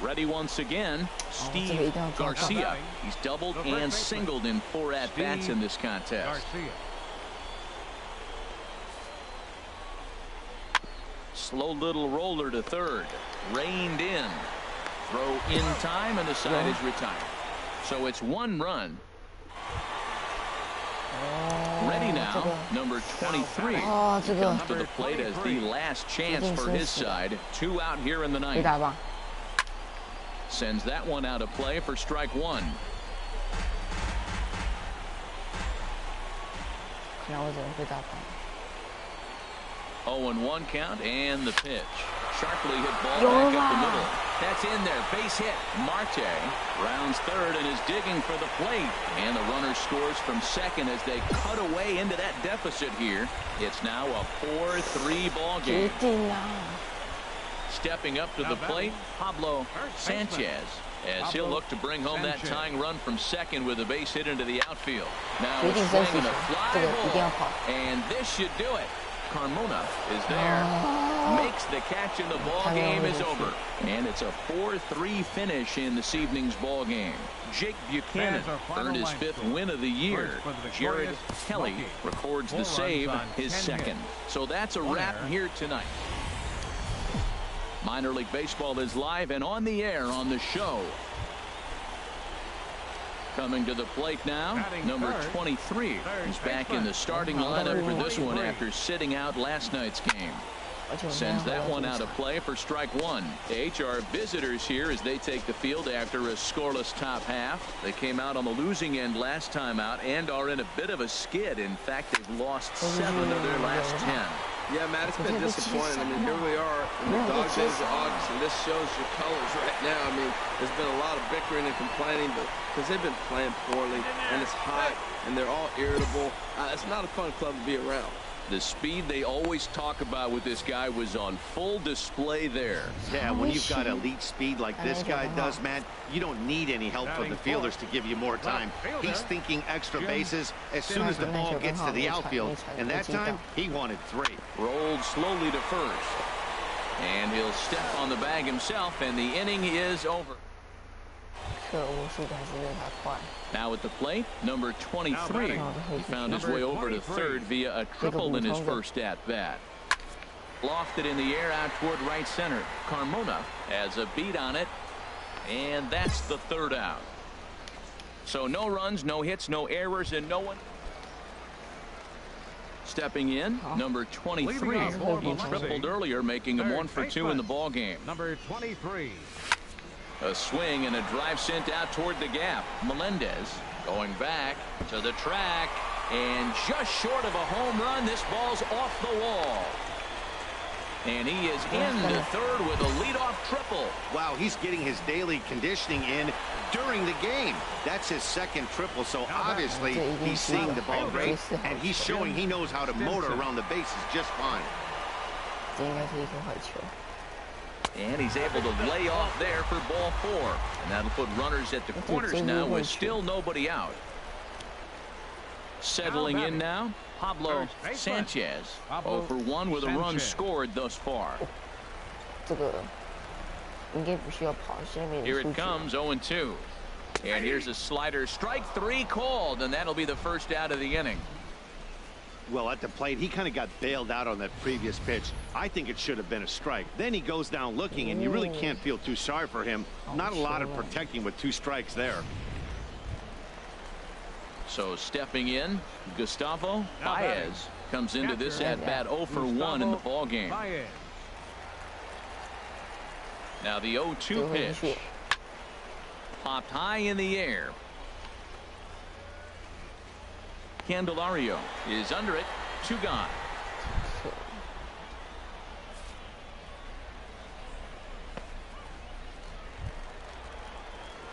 Ready once again, Steve Garcia. He's doubled and singled in 4 at-bats in this contest. Slow little roller to third. Reined in. Throw in time, and the side is retired. So it's 1 run. Ready now, number 23. Comes to the plate as the last chance for his side. 2 out here in the 9th. Sends that one out of play for strike 1. Oh, and 1 count, and the pitch. Sharply hit ball back up the middle. That's in there. Base hit. Marte rounds third and is digging for the plate. And the runner scores from second as they cut away into that deficit here. It's now a 4-3 ball game. Stepping up to the plate, Pablo Sanchez, as he'll look to bring home that tying run from second with a base hit into the outfield. Now a swing and a fly ball, and this should do it. Carmona is there, makes the catch, and the ball game is over. And it's a 4-3 finish in this evening's ball game. Jake Buchanan earned his 5th win of the year. Jared Kelly records the save, his 2nd. So that's a wrap here tonight. Minor League Baseball is live and on the air on the show. Coming to the plate now, number 23 is back in the starting lineup for this one after sitting out last night's game. Sends that one out of play for strike 1. The HR visitors here as they take the field after a scoreless top half. They came out on the losing end last time out and are in a bit of a skid. In fact, they've lost 7 of their last 10. Yeah, Matt, it's been disappointing. I mean, here we are in the dog days of August, and this shows your colors right now. I mean, there's been a lot of bickering and complaining, but because they've been playing poorly, and it's hot, and they're all irritable. It's not a fun club to be around. The speed they always talk about with this guy was on full display there. Yeah, when you've got elite speed like this guy does, man, you don't need any help from the fielders to give you more time. He's thinking extra bases as soon as the ball gets to the outfield, and that time he wanted 3. Rolled slowly to first, and he'll step on the bag himself, and the inning is over. Now at the plate, number 23. He found his way over to third via a triple in his first at-bat. Lofted in the air out toward right center. Carmona has a beat on it, and that's the 3rd out. So no runs, no hits, no errors, and no one. Stepping in, number 23. He tripled earlier, making him 1 for 2 in the ball game. Number 23. A swing and a drive sent out toward the gap. Melendez going back to the track, and just short of a home run. This ball's off the wall. And he is into third with a leadoff triple. Wow, he's getting his daily conditioning in during the game. That's his 2nd triple, so obviously he's seeing the ball great, and he's showing he knows how to motor around the bases just fine. And he's able to lay off there for ball 4. And that'll put runners at the corners now with still nobody out. Settling in now, Pablo Sanchez. 0 for 1 with a run scored thus far. Here it comes, 0-2. And here's a slider. Strike 3 called, and that'll be the first out of the inning. Well, at the plate, he kind of got bailed out on that previous pitch. I think it should have been a strike. Then he goes down looking, and you really can't feel too sorry for him. Not a lot of protecting with 2 strikes there. So stepping in, Gustavo Baez comes into this at-bat 0 for 1 in the ball game. Now the 0-2 pitch. Popped high in the air. Candelario is under it. 2 gone.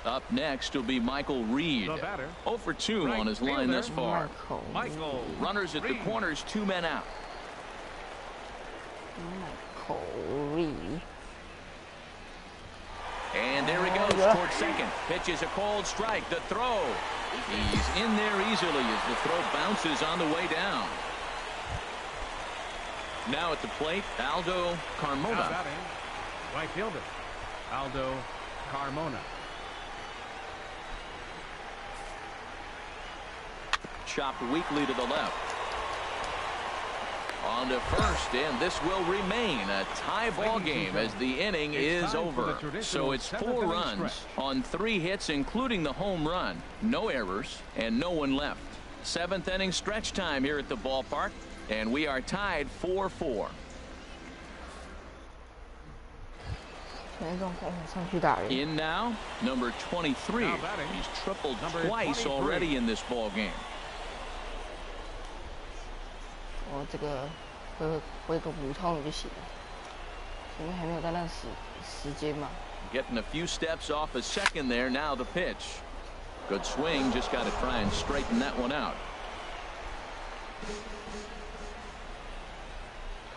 Up next will be Michael Reed. 0 for 2 on his line thus far. Runners at the corners, 2 men out. Michael Reed. And there he goes towards second. Pitch is a cold strike. The throw. He's in there easily as the throw bounces on the way down. Now at the plate, Aldo Carmona. Right fielder, Aldo Carmona. Chopped weakly to the left. On to first, and this will remain a tie ball game as the inning is over. So it's 4 runs on 3 hits, including the home run. No errors and no one left. 7th inning stretch time here at the ballpark, and we are tied 4-4. In now, number 23. He's tripled twice already in this ball game. 我这个回个补充就行了，因为还没有到那时间嘛。Getting a few steps off a second there. Now the pitch. Good swing. Just got to try and straighten that one out.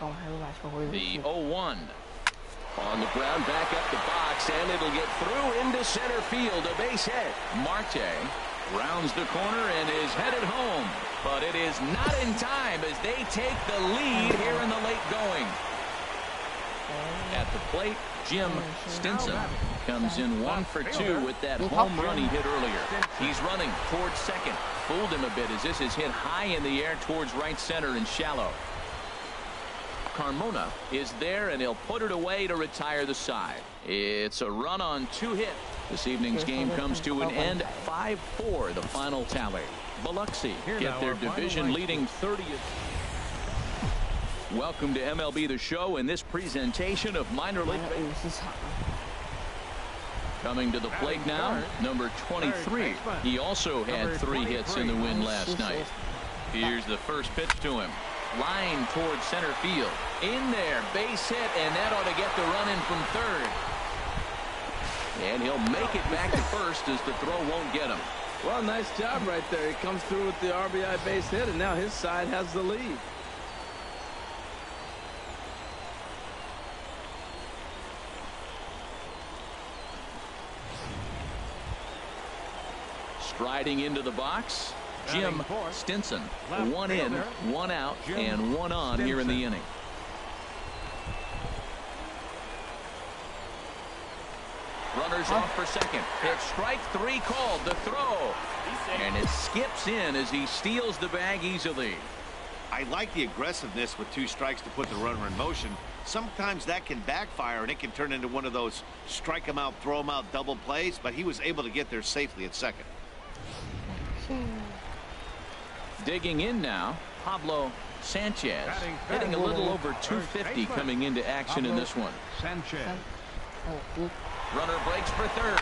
The 0-1. On the ground, back up the box, and it'll get through into center field. A base hit. Marte rounds the corner and is headed home. But it is not in time as they take the lead here in the late going. At the plate, Jim Stinson comes in 1 for 2 with that home run he hit earlier. He's running towards second. Fooled him a bit as this is hit high in the air towards right center and shallow. Carmona is there, and he'll put it away to retire the side. It's a run on 2 hits. This evening's game comes to an end. 5-4, the final tally. Biloxi get their division-leading 30th. Welcome to MLB The Show in this presentation of minor league. Coming to the plate now, number 23. He also had 3 hits in the win last night. Here's the first pitch to him. Line towards center field. In there, base hit, and that ought to get the run in from third. And he'll make it back to first as the throw won't get him. Well, nice job right there. He comes through with the RBI base hit, and now his side has the lead. Striding into the box, Jim Stinson. 1 in, 1 out, and 1 on here in the inning. Runners off for second. It's strike 3 called. The throw. And it skips in as he steals the bag easily. I like the aggressiveness with 2 strikes to put the runner in motion. Sometimes that can backfire, and it can turn into one of those strike him out, throw him out double plays, but he was able to get there safely at second. Digging in now, Pablo Sanchez, hitting a little over 250 coming into action in this one. Sanchez. Runner breaks for third.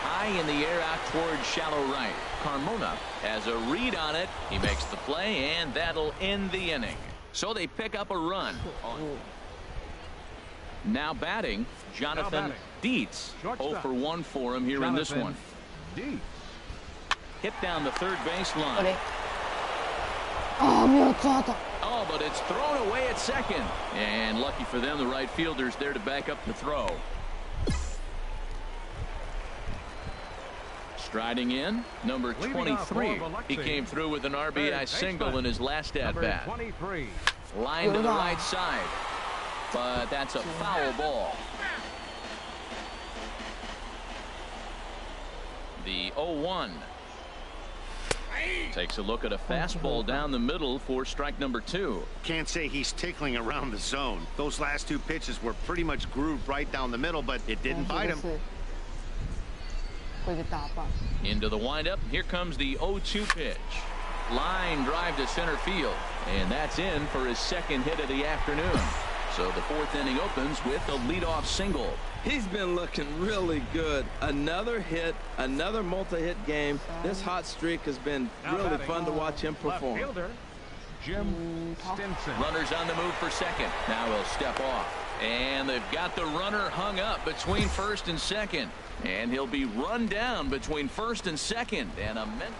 High in the air out towards shallow right. Carmona has a read on it. He makes the play, and that'll end the inning. So they pick up a run. Now batting, Jonathan Dietz. 0 for 1 for him here in this one. Hit down the third baseline. Oh, but it's thrown away at second. And lucky for them, the right fielder's there to back up the throw. Striding in, number 23. He came through with an RBI single in his last at-bat. Line to the right side. But that's a foul ball. The 0-1. Takes a look at a fastball down the middle for strike number 2. Can't say he's tickling around the zone. Those last 2 pitches were pretty much grooved right down the middle, but it didn't bite him. Into the windup. Here comes the 0-2 pitch. Line drive to center field. And that's in for his second hit of the afternoon. So the 4th inning opens with a leadoff single. He's been looking really good. Another hit, another multi-hit game. This hot streak has been really fun to watch him perform. Jim Stinson. Runners on the move for second. Now he'll step off. And they've got the runner hung up between first and second. And he'll be run down between first and second. And a minute.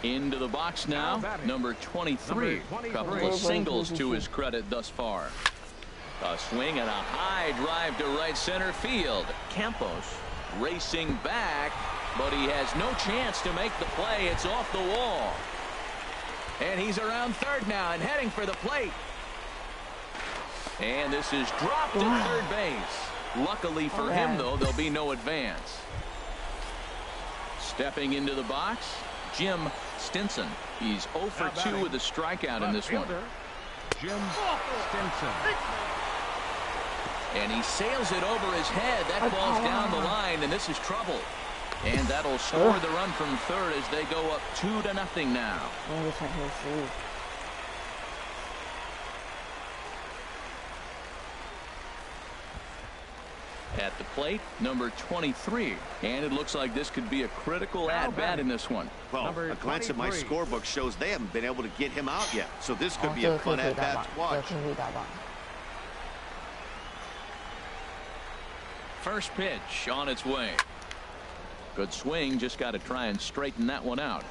Into the box now, number 23. Couple of singles to his credit thus far. A swing and a high drive to right center field. Campos racing back, but he has no chance to make the play. It's off the wall. And he's around third now and heading for the plate. And this is dropped at third base. Luckily for him, though, there'll be no advance. Stepping into the box, Jim Stinson. He's 0 for 2 with a strikeout in this one. Jim Stinson. And he sails it over his head. That ball's down the line, and this is trouble. And that'll score the run from third as they go up 2-0 now. At the plate, number 23. And it looks like this could be a critical at-bat in this one. Well, a glance at my scorebook shows they haven't been able to get him out yet. So this could be a fun at-bat to watch. First pitch on its way. Good swing, just got to try and straighten that one out.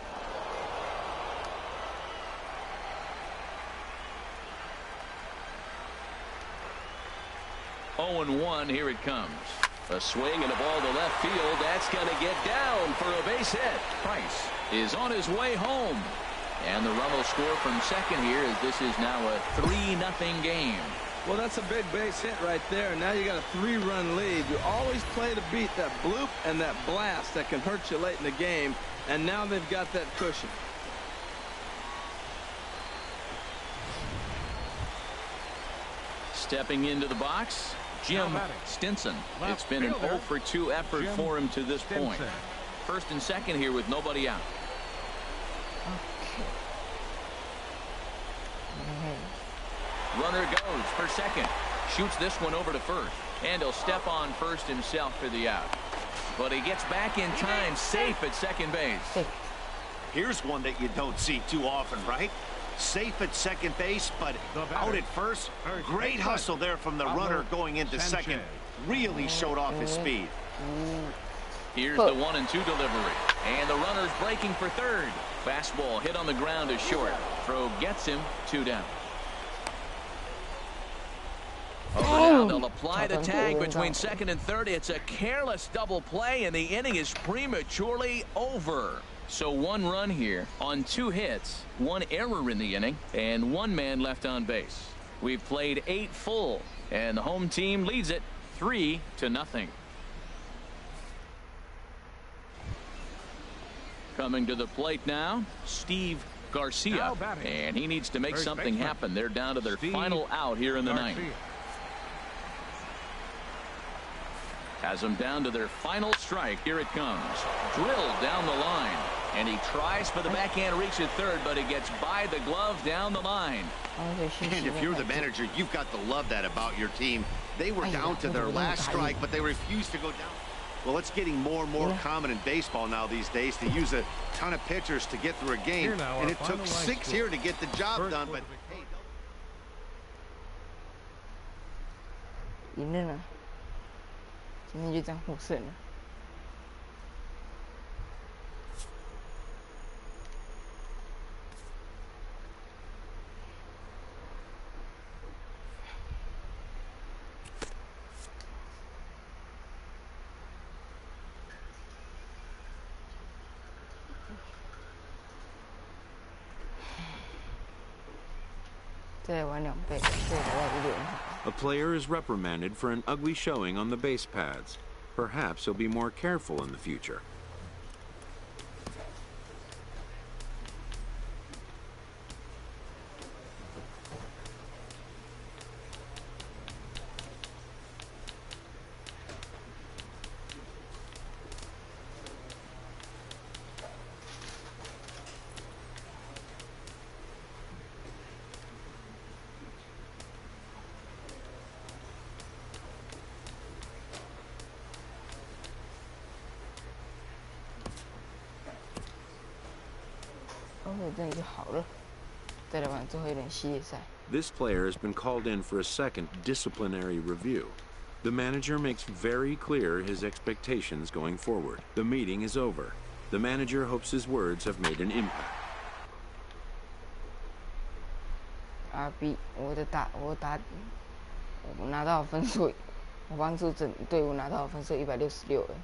Oh, 0-1, here it comes. A swing and a ball to left field. That's going to get down for a base hit. Price is on his way home. And the run will score from second here as this is now a 3-0 game. Well, that's a big base hit right there. Now you got a 3-run lead. You always play to beat that bloop and that blast that can hurt you late in the game. And now they've got that cushion. Stepping into the box, Jim Stinson. It's been an 0 for 2 effort for him to this point. First and second here with nobody out. Runner goes for second. Shoots this one over to first. And he'll step on first himself for the out. But he gets back in time, safe at second base. Here's one that you don't see too often, right? Safe at second base, but out at first. Great hustle there from the runner going into second. Really showed off his speed. Here's the 1-2 delivery. And the runner's breaking for third. Fastball hit on the ground is short. Throw gets him 2 down. Now they'll apply the tag between second and third. It's a careless double play, and the inning is prematurely over. So 1 run here on 2 hits, 1 error in the inning, and 1 man left on base. We've played 8 full, and the home team leads it 3-0. Coming to the plate now, Steve Garcia, and he needs to make something happen. They're down to their final out here in the ninth. Has them down to their final strike. Here it comes. Drilled down the line. And he tries for the backhand reach at third, but he gets by the glove down the line. And if you're the manager, you've got to love that about your team. They were down to their last strike, but they refused to go down. Well, it's getting more and more common in baseball now these days to use a ton of pitchers to get through a game. And it took 6 here to get the job done, but hey. 赢了呢，今天就这样获胜了。再玩2倍，这大概是6好。 A player is reprimanded for an ugly showing on the base paths. Perhaps he'll be more careful in the future. This player has been called in for a second disciplinary review. The manager makes very clear his expectations going forward. The meeting is over. The manager hopes his words have made an impact. 我拿到分数，我帮助整队伍拿到分数166了。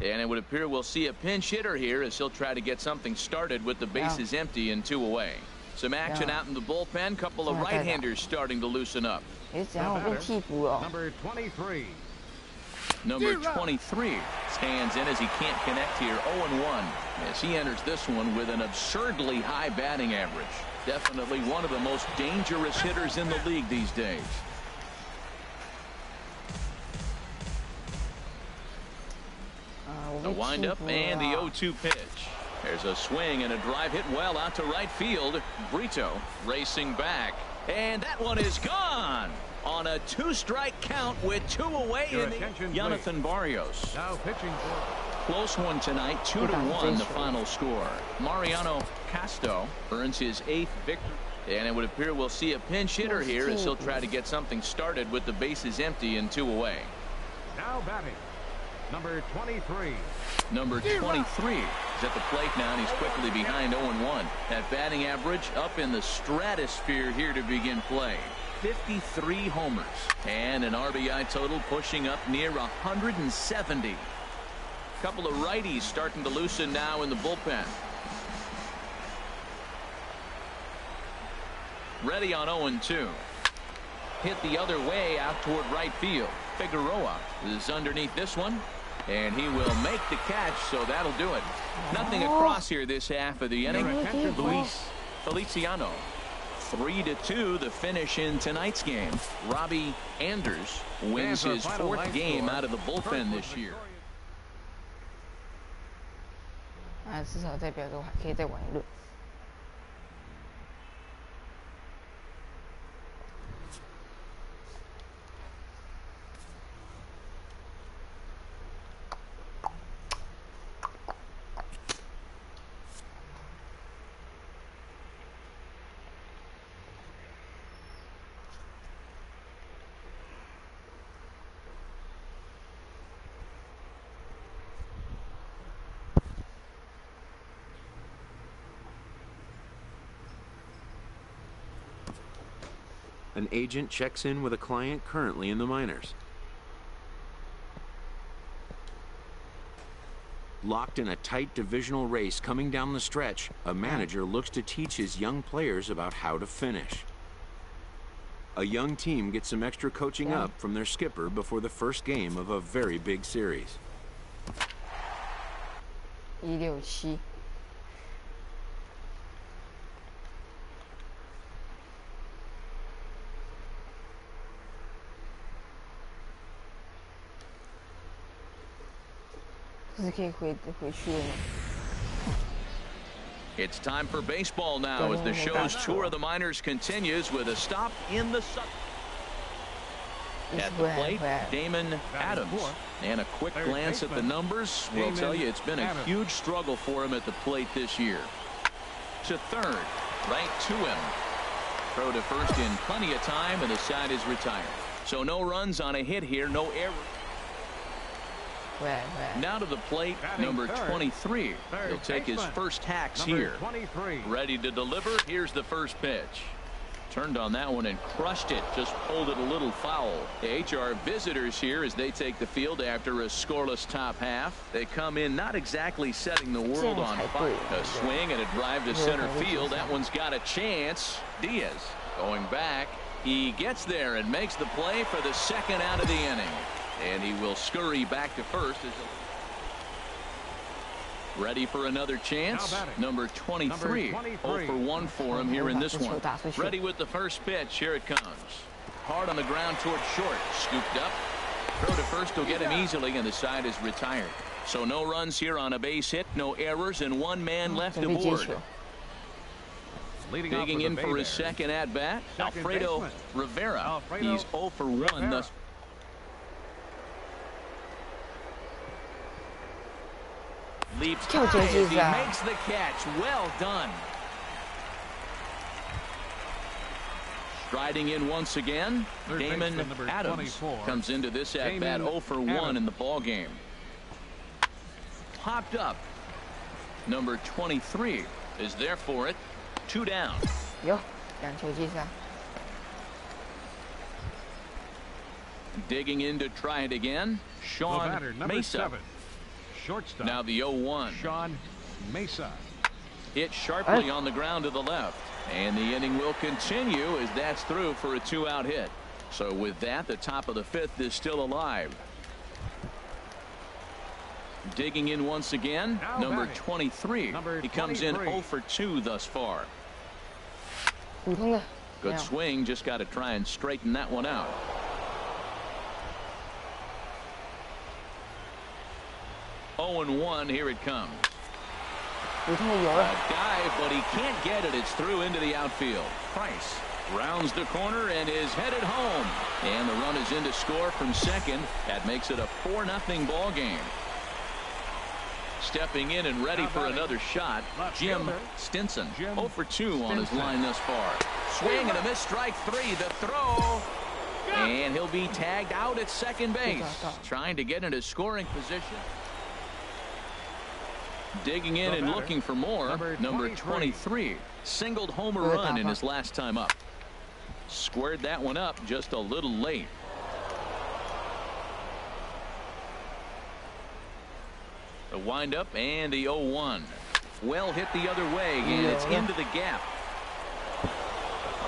And it would appear we'll see a pinch hitter here as he'll try to get something started with the bases empty and 2 away. Some action out in the bullpen. Couple of right-handers starting to loosen up. Number 23. Number 23 stands in as he can't connect here. 0-1 as he enters this one with an absurdly high batting average. Definitely one of the most dangerous hitters in the league these days. The windup and the 0-2 pitch. There's a swing and a drive hit well out to right field. Brito racing back. And that one is gone on a 2-strike count with 2 away in the Jonathan Barrios. Now pitching for. Close one tonight, 2-1 the final score. Mariano Casto earns his 8th victory. And it would appear we'll see a pinch hitter here as he'll try to get something started with the bases empty and 2 away. Now batting. Number 23. Number 23 is at the plate now, and he's quickly behind 0-1. That batting average up in the stratosphere here to begin play. 53 homers and an RBI total pushing up near 170. Couple of righties starting to loosen now in the bullpen. Ready on 0-2. Hit the other way out toward right field. Figueroa is underneath this one, and he will make the catch, so that'll do it. Nothing across here this half of the inning. Luis Feliciano. 3-2 the finish in tonight's game. Robbie Anders wins his 4th game out of the bullpen this year. 至少代表着我还可以再玩一轮。An agent checks in with a client currently in the minors. Locked in a tight divisional race coming down the stretch, a manager looks to teach his young players about how to finish. A young team gets some extra coaching up from their skipper before the first game of a very big series. 167。这是可以回去了吗？ It's time for baseball now as the show's tour of the minors continues with a stop in the at the plate. Damon Adams, and a quick glance at the numbers will tell you it's been a huge struggle for him at the plate this year. To third, right to him. Throw to first in plenty of time, and the side is retired. So no runs on a hit here, no error. Now to the plate, number 23. He'll take his first hacks here. Ready to deliver. Here's the first pitch. Turned on that one and crushed it. Just pulled it a little foul. The HR visitors here as they take the field after a scoreless top half. They come in not exactly setting the world on fire. A swing and a drive to center field. That one's got a chance. Diaz going back. He gets there and makes the play for the second out of the inning. And he will scurry back to first. Ready for another chance. Number 23. 0 for 1 for him here in this one. Ready with the first pitch. Here it comes. Hard on the ground toward short. Scooped up. Throw to first will get him easily, and the side is retired. So no runs here on a base hit. No errors, and one man left aboard. Digging in for his second at-bat, Alfredo Rivera. He's 0 for 1 thus. Leaps high as he makes the catch. Well done. Striding in once again, Damon Adams comes into this at-bat 0 for 1 in the ball game. Popped up. Number 23 is there for it. 2 down. Digging in to try it again, Sean Mesa. Now the 0-1. Sean Mesa. Hit sharply on the ground to the left. And the inning will continue as that's through for a 2-out hit. So with that, the top of the 5th is still alive. Digging in once again, number 23. He comes in 0 for 2 thus far. Good swing, just got to try and straighten that one out. Oh and 1, here it comes. A dive, but he can't get it. It's through into the outfield. Price rounds the corner and is headed home. And the run is in to score from second. That makes it a 4-0 ball game. Stepping in and ready for another shot, Jim Stinson. 0 for 2 on his line thus far. Swing and a miss, strike 3. The throw. And he'll be tagged out at second base. Trying to get into scoring position. Digging in and looking for more, number 23. Singled home run in his last time up. Squared that one up just a little late. The windup and the 0-1. Well hit the other way, and it's into the gap.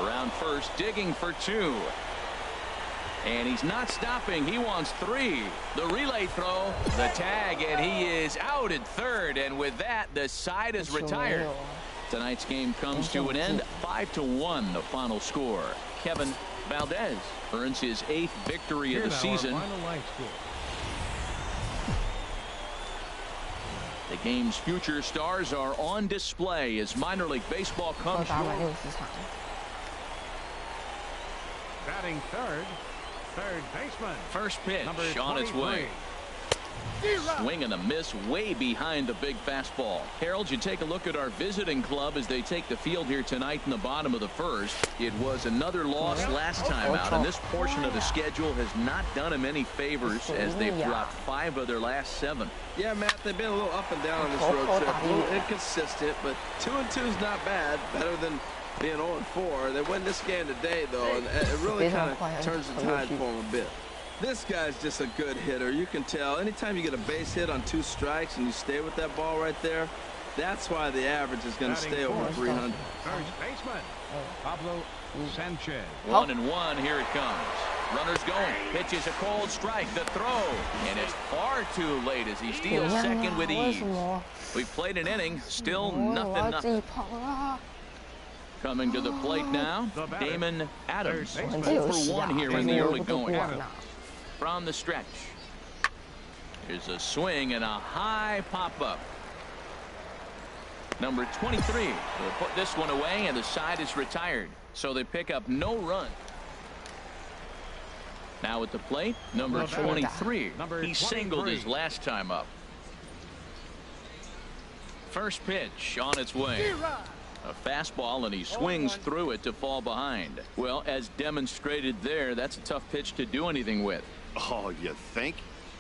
Around first, digging for 2. And he's not stopping. He wants 3. The relay throw, the tag, and he is out at third. And with that, the side is retired. Tonight's game comes to an end. 5-1, the final score. Kevin Valdez earns his 8th victory of the season. The game's future stars are on display as minor league baseball comes short. Batting third baseman. First pitch on its way. Swing and a miss way behind the big fastball. Harold, you take a look at our visiting club as they take the field here tonight in the bottom of the 1st. It was another loss last time out, and this portion of the schedule has not done them any favors as they've dropped 5 of their last 7. Yeah, Matt, they've been a little up and down on this road trip. A little inconsistent, but 2-2 is not bad. Better than being 0-4. They win this game today, though, and it really kind of turns the tide for them a bit. This guy's just a good hitter. You can tell. Anytime you get a base hit on 2 strikes and you stay with that ball right there, that's why the average is going to stay over 300. First baseman, Pablo Sanchez. 1-1, here it comes. Runners going. Pitches a cold strike. The throw. And it's far too late as he steals second with ease. We've played an inning. Still nothing. Coming to the plate now, Damon Adams. 0 for 1 here in the early going. From the stretch. Here's a swing and a high pop-up. Number 23 will put this one away, and the side is retired. So they pick up no run. Now at the plate, number 23. He singled his last time up. First pitch on its way. A fastball, and he swings through it to fall behind. Well, as demonstrated there, that's a tough pitch to do anything with. Oh, you think?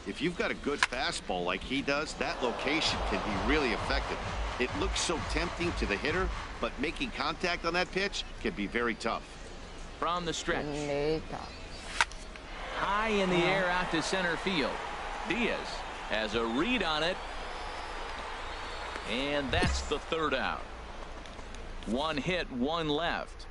If you've got a good fastball like he does, that location can be really effective. It looks so tempting to the hitter, but making contact on that pitch can be very tough. From the stretch. High in the air out to center field. Diaz has a read on it. And that's the 3rd out. 1 hit, 1 left.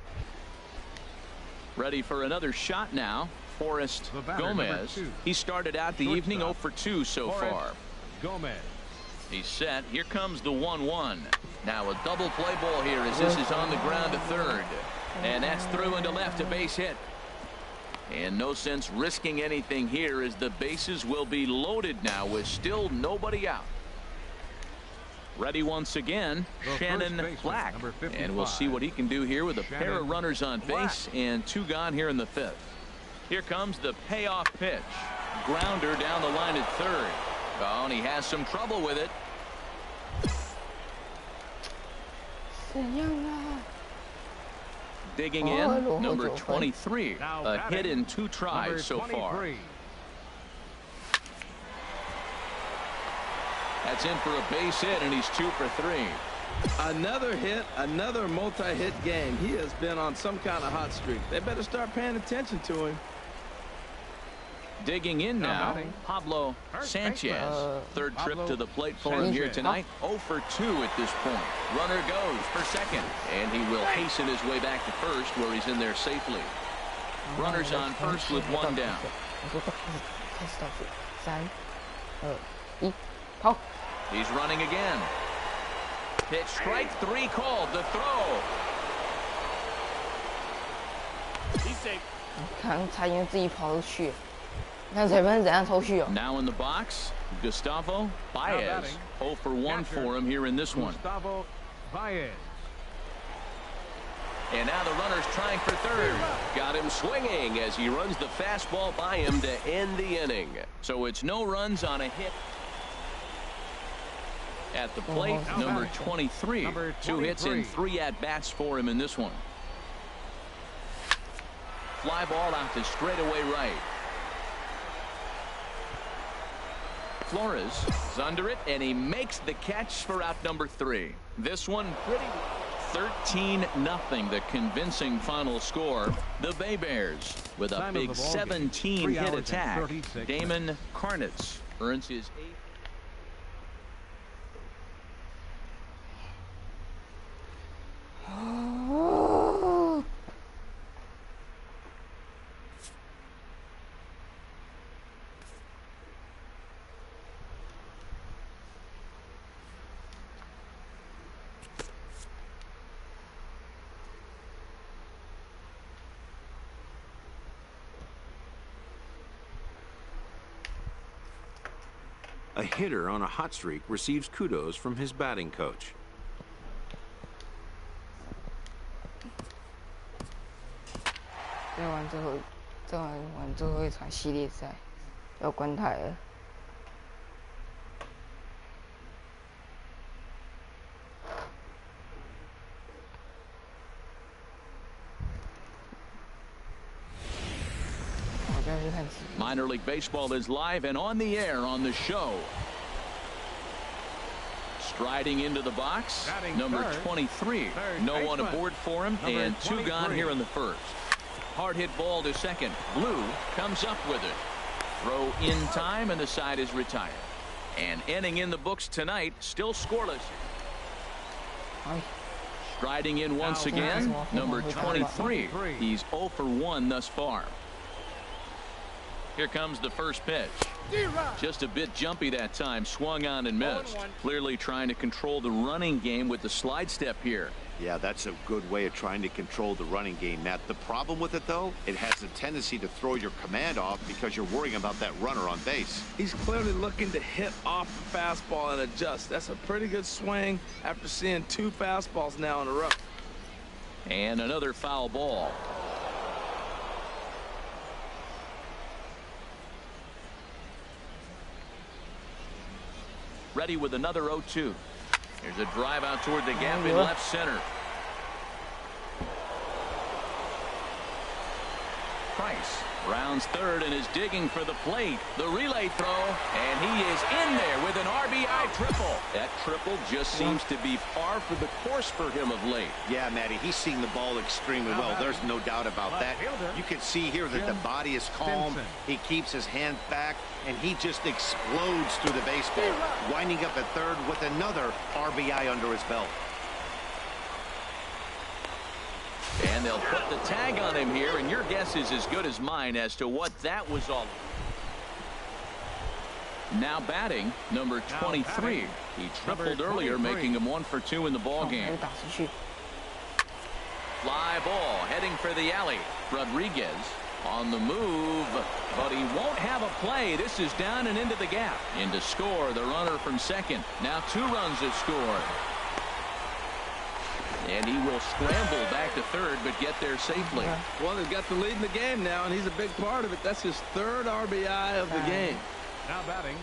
Ready for another shot now. Forrest Gomez. He started out the evening 0 for 2 so far. Gomez. He's set. Here comes the 1-1. Now a double play ball here as this is on the ground to third. And that's through into left, a base hit. And no sense risking anything here as the bases will be loaded now with still nobody out. Ready once again, Shannon Black. And we'll see what he can do here with a pair of runners on base and 2 gone here in the 5th. Here comes the payoff pitch. Grounder down the line at third. Oh, and he has some trouble with it. Digging in, number 23. A hit in 2 tries so far. That's in for a base hit, and he's 2 for 3. Another hit, another multi-hit game. He has been on some kind of hot streak. They better start paying attention to him. Digging in now, Pablo Sanchez. Third trip to the plate for him here tonight. 0 for 2 at this point. Runner goes for second, and he will hasten his way back to first where he's in there safely. Runners on first with one down. He's running again. Pitch strike 3 called. The throw. He's safe. 看才因为自己跑出去，看裁判怎样抽去哦。Now in the box, Gustavo Baez. 0 for 1 for him here in this one. Gustavo Baez. And now the runner's trying for third. Got him swinging as he runs the fastball by him to end the inning. So it's no runs on a hit. At the plate, number 23. 2 hits and 3 at-bats for him in this one. Fly ball out to straightaway right. Flores is under it, and he makes the catch for out number 3. This one pretty 13-0, the convincing final score. The Bay Bears with a big 17-hit attack. Damon Karnitz earns his 8th. A hitter on a hot streak receives kudos from his batting coach. 再玩最后一场系列赛，要关台了。Minor League Baseball is live and on the air on the show. Striding into the box, number 23. No one aboard for him, and 2 gone here in the first. Hard hit ball to second. Blue comes up with it. Throw in time, and the side is retired. And inning in the books tonight, still scoreless. Striding in once again, number 23. He's 0 for 1 thus far. Here comes the first pitch. Just a bit jumpy that time, swung on and missed. Clearly trying to control the running game with the slide step here. Yeah, that's a good way of trying to control the running game, Matt. The problem with it, though, it has a tendency to throw your command off because you're worrying about that runner on base. He's clearly looking to hit off the fastball and adjust. That's a pretty good swing after seeing 2 fastballs now in a row. And another foul ball. Ready with another 0-2. Here's a drive out toward the gap in left center. Price rounds third and is digging for the plate. The relay throw, and he is in there with an RBI triple. That triple just seems to be par for the course for him of late. Yeah, Matty, he's seeing the ball extremely well. There's no doubt about that. You can see here that the body is calm. He keeps his hand back, and he just explodes through the baseball, winding up at third with another RBI under his belt. And they'll put the tag on him here, and your guess is as good as mine as to what that was all. Now batting, number 23. He tripled earlier, making him 1 for 2 in the ball game. Fly ball heading for the alley. Rodriguez on the move, but he won't have a play. This is down and into the gap. In to score, the runner from second. Now 2 runs have scored. And he will scramble back to third, but get there safely. Well, they've got the lead in the game now, and he's a big part of it. That's his 3rd RBI of the game. Now batting.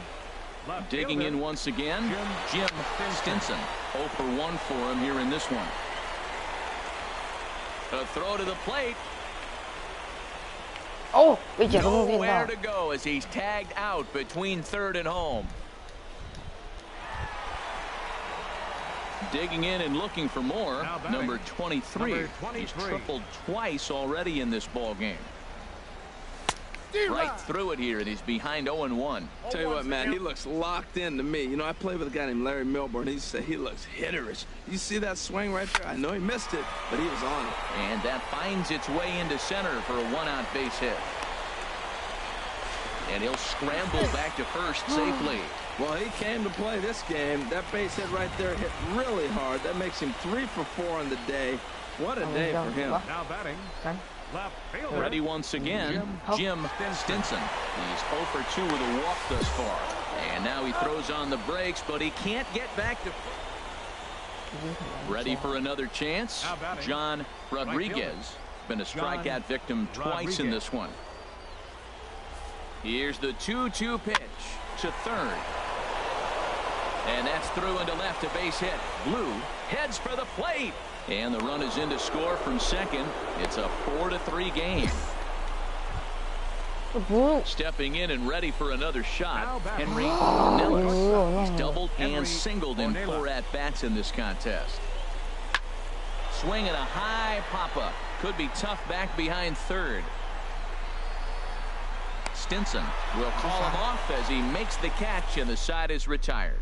Digging in once again, Jim Stinson. 0 for 1 for him here in this one. A throw to the plate. Oh, nowhere to go as he's tagged out between third and home. Digging in and looking for more, number 23. He's tripled twice already in this ball game. right through it here, and he's behind 0-1. Tell you what, man, he looks locked in to me. You know, I played with a guy named Larry Milburn. He said he looks hitterish. You see that swing right there? I know he missed it, but he was on it. And that finds its way into center for a one-out base hit. And he'll scramble back to first safely. Well, he came to play this game. That base hit right there hit really hard. That makes him 3 for 4 on the day. What a day for him. Now batting. Left fielder. Ready once again, Jim Stinson. He's 0 for 2 with a walk thus far. And now he throws on the brakes, but he can't get back to... Ready for another chance, John Rodriguez. Been a strikeout victim twice in this one. Here's the 2-2 pitch to third. And that's through into left, a base hit. Blue heads for the plate. And the run is in to score from second. It's a 4-3 game. Stepping in and ready for another shot, Henry Nellis. He's doubled and singled in 4 at-bats in this contest. Swinging a high pop-up. Could be tough back behind third. Stinson will call him off as he makes the catch, and the side is retired.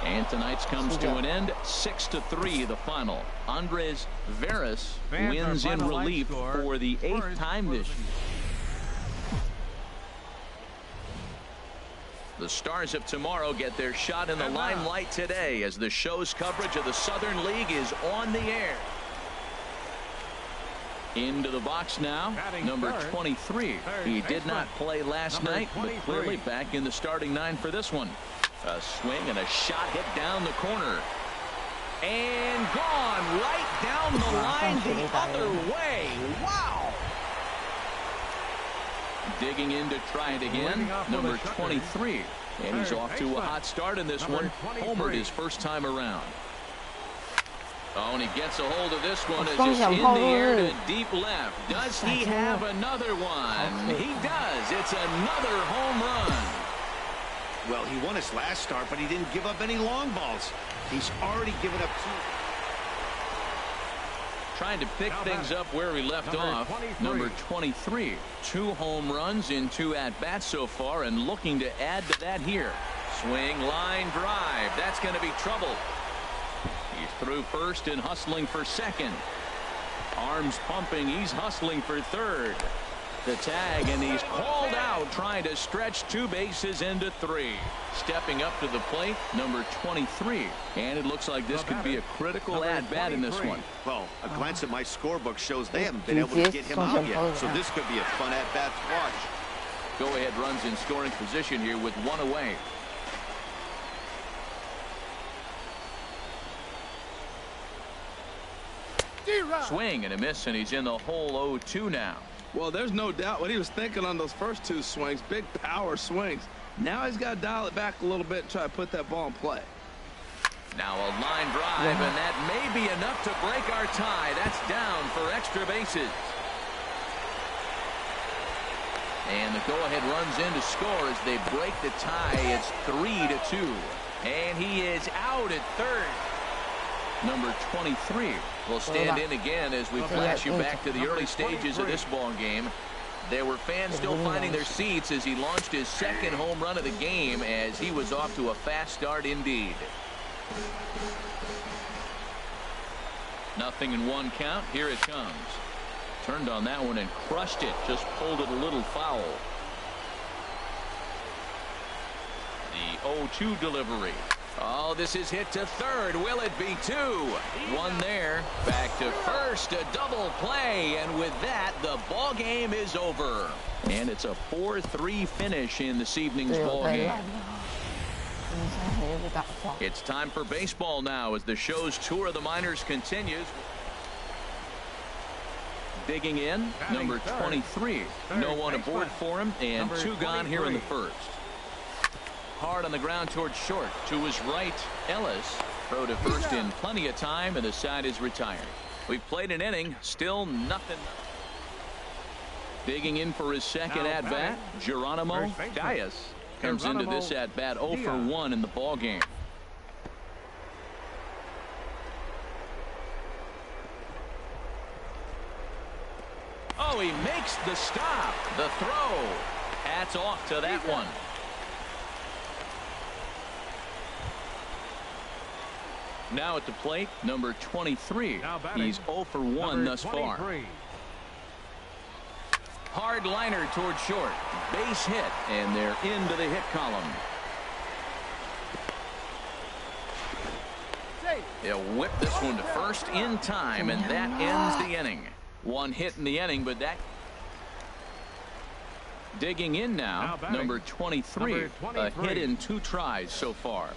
And tonight's comes to an end, 6-3 the final. Andres Veras wins in relief for the 8th time this year. The Stars of tomorrow get their shot in the limelight today as the show's coverage of the Southern League is on the air. Into the box now, number 23. He did not play last night, but clearly back in the starting 9 for this one. A swing and a shot hit down the corner. And gone right down the line the other way. Wow! Digging in to try it again, number 23. And he's off to a hot start in this one. Homered his first time around. Oh, and he gets a hold of this one as it's in the air to deep left. Does he have another one? He does. It's another home run. Well, he won his last start, but he didn't give up any long balls. He's already given up 2. Trying to pick things up where he left off. Number 23. 2 home runs in 2 at-bats so far, and looking to add to that here. Swing, line, drive. That's going to be trouble. He's through first and hustling for second. Arms pumping. He's hustling for third. The tag, and he's called out, trying to stretch 2 bases into 3. Stepping up to the plate, number 23. And it looks like this could be a critical at-bat in this one. Well, a glance at my scorebook shows they haven't been able to get him out yet, so this could be a fun at-bat to watch. Go-ahead runs in scoring position here with 1 away. Swing and a miss, and he's in the hole 0-2 now. Well, there's no doubt what he was thinking on those first 2 swings. Big power swings. Now he's got to dial it back a little bit and try to put that ball in play. Now a line drive, and that may be enough to break our tie. That's down for extra bases. And the go-ahead runs in to score as they break the tie. It's 3-2. And he is out at third. Number 23 will stand in again as we flash you back to the early stages of this ball game. There were fans still finding their seats as he launched his 2nd home run of the game, as he was off to a fast start indeed. 0-1 count. Here it comes. Turned on that one and crushed it. Just pulled it a little foul. The 0-2 delivery. Oh, this is hit to third. Will it be 2? 1 there. Back to first. A double play. And with that, the ball game is over. And it's a 4-3 finish in this evening's ball game. It's time for baseball now as the show's tour of the minors continues. Digging in, number 23. No one aboard for him, and 2 gone here in the first. Hard on the ground towards short. To his right, Ellis. Throw to first in plenty of time, and the side is retired. We've played an inning, still nothing. Digging in for his 2nd at-bat, Geronimo Diaz comes into this at-bat 0 for 1 in the ball game. Oh, he makes the stop. The throw. Hats off to that one. Now at the plate, number 23. He's 0 for 1 thus far. Hard liner toward short. Base hit, and they're into the hit column. They'll whip this one to first in time, and that ends the inning. One hit in the inning, but that... Digging in now, number 23. A hit in 2 tries so far.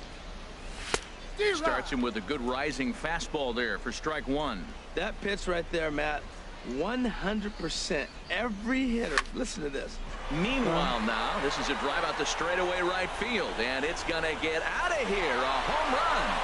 Starts him with a good rising fastball there for strike 1. That pitch right there, Matt, 100%. Every hitter, listen to this. Meanwhile now, this is a drive out the straightaway right field, and it's going to get out of here. A home run.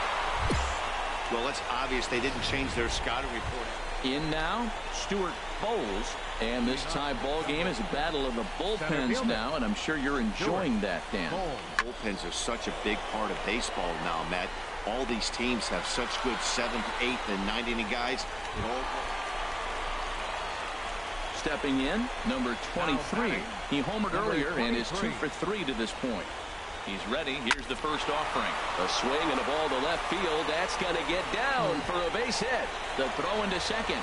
Well, it's obvious they didn't change their scouting report. In now, Stuart Bowles. And this tie ball game is a battle of the bullpens now, and I'm sure you're enjoying that, Dan. Bullpens are such a big part of baseball now, Matt. All these teams have such good 7th, 8th, and 9th inning guys. Stepping in, number 23. He homered earlier and is 2 for 3 to this point. He's ready. Here's the first offering. A swing and a ball to left field. That's going to get down for a base hit. The throw into second.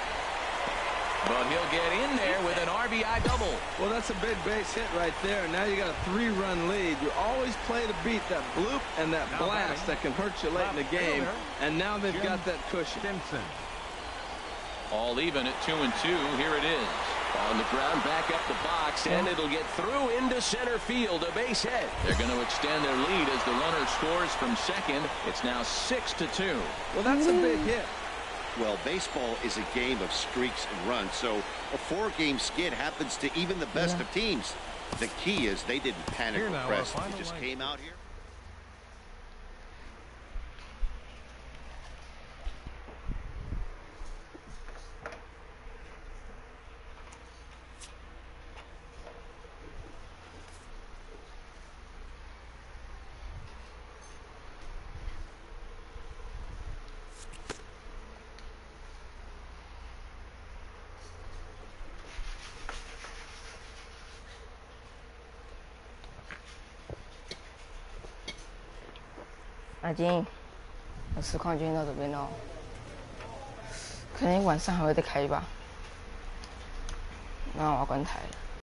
But he'll get in there with an RBI double. Well, that's a big base hit right there. Now you got a 3-run lead. You always play to beat that bloop and that blast that can hurt you late in the game. And now they've got that cushion. All even at 2-2. Here it is. On the ground, back up the box, and it'll get through into center field. A base hit. They're going to extend their lead as the runner scores from second. It's now 6-2. Well, that's a big hit. Well, baseball is a game of streaks and runs, so a 4-game skid happens to even the best of teams. The key is they didn't panic or press. They just came out here.阿金，我实况君到这边哦，可能晚上还会再开吧。那我要关台了。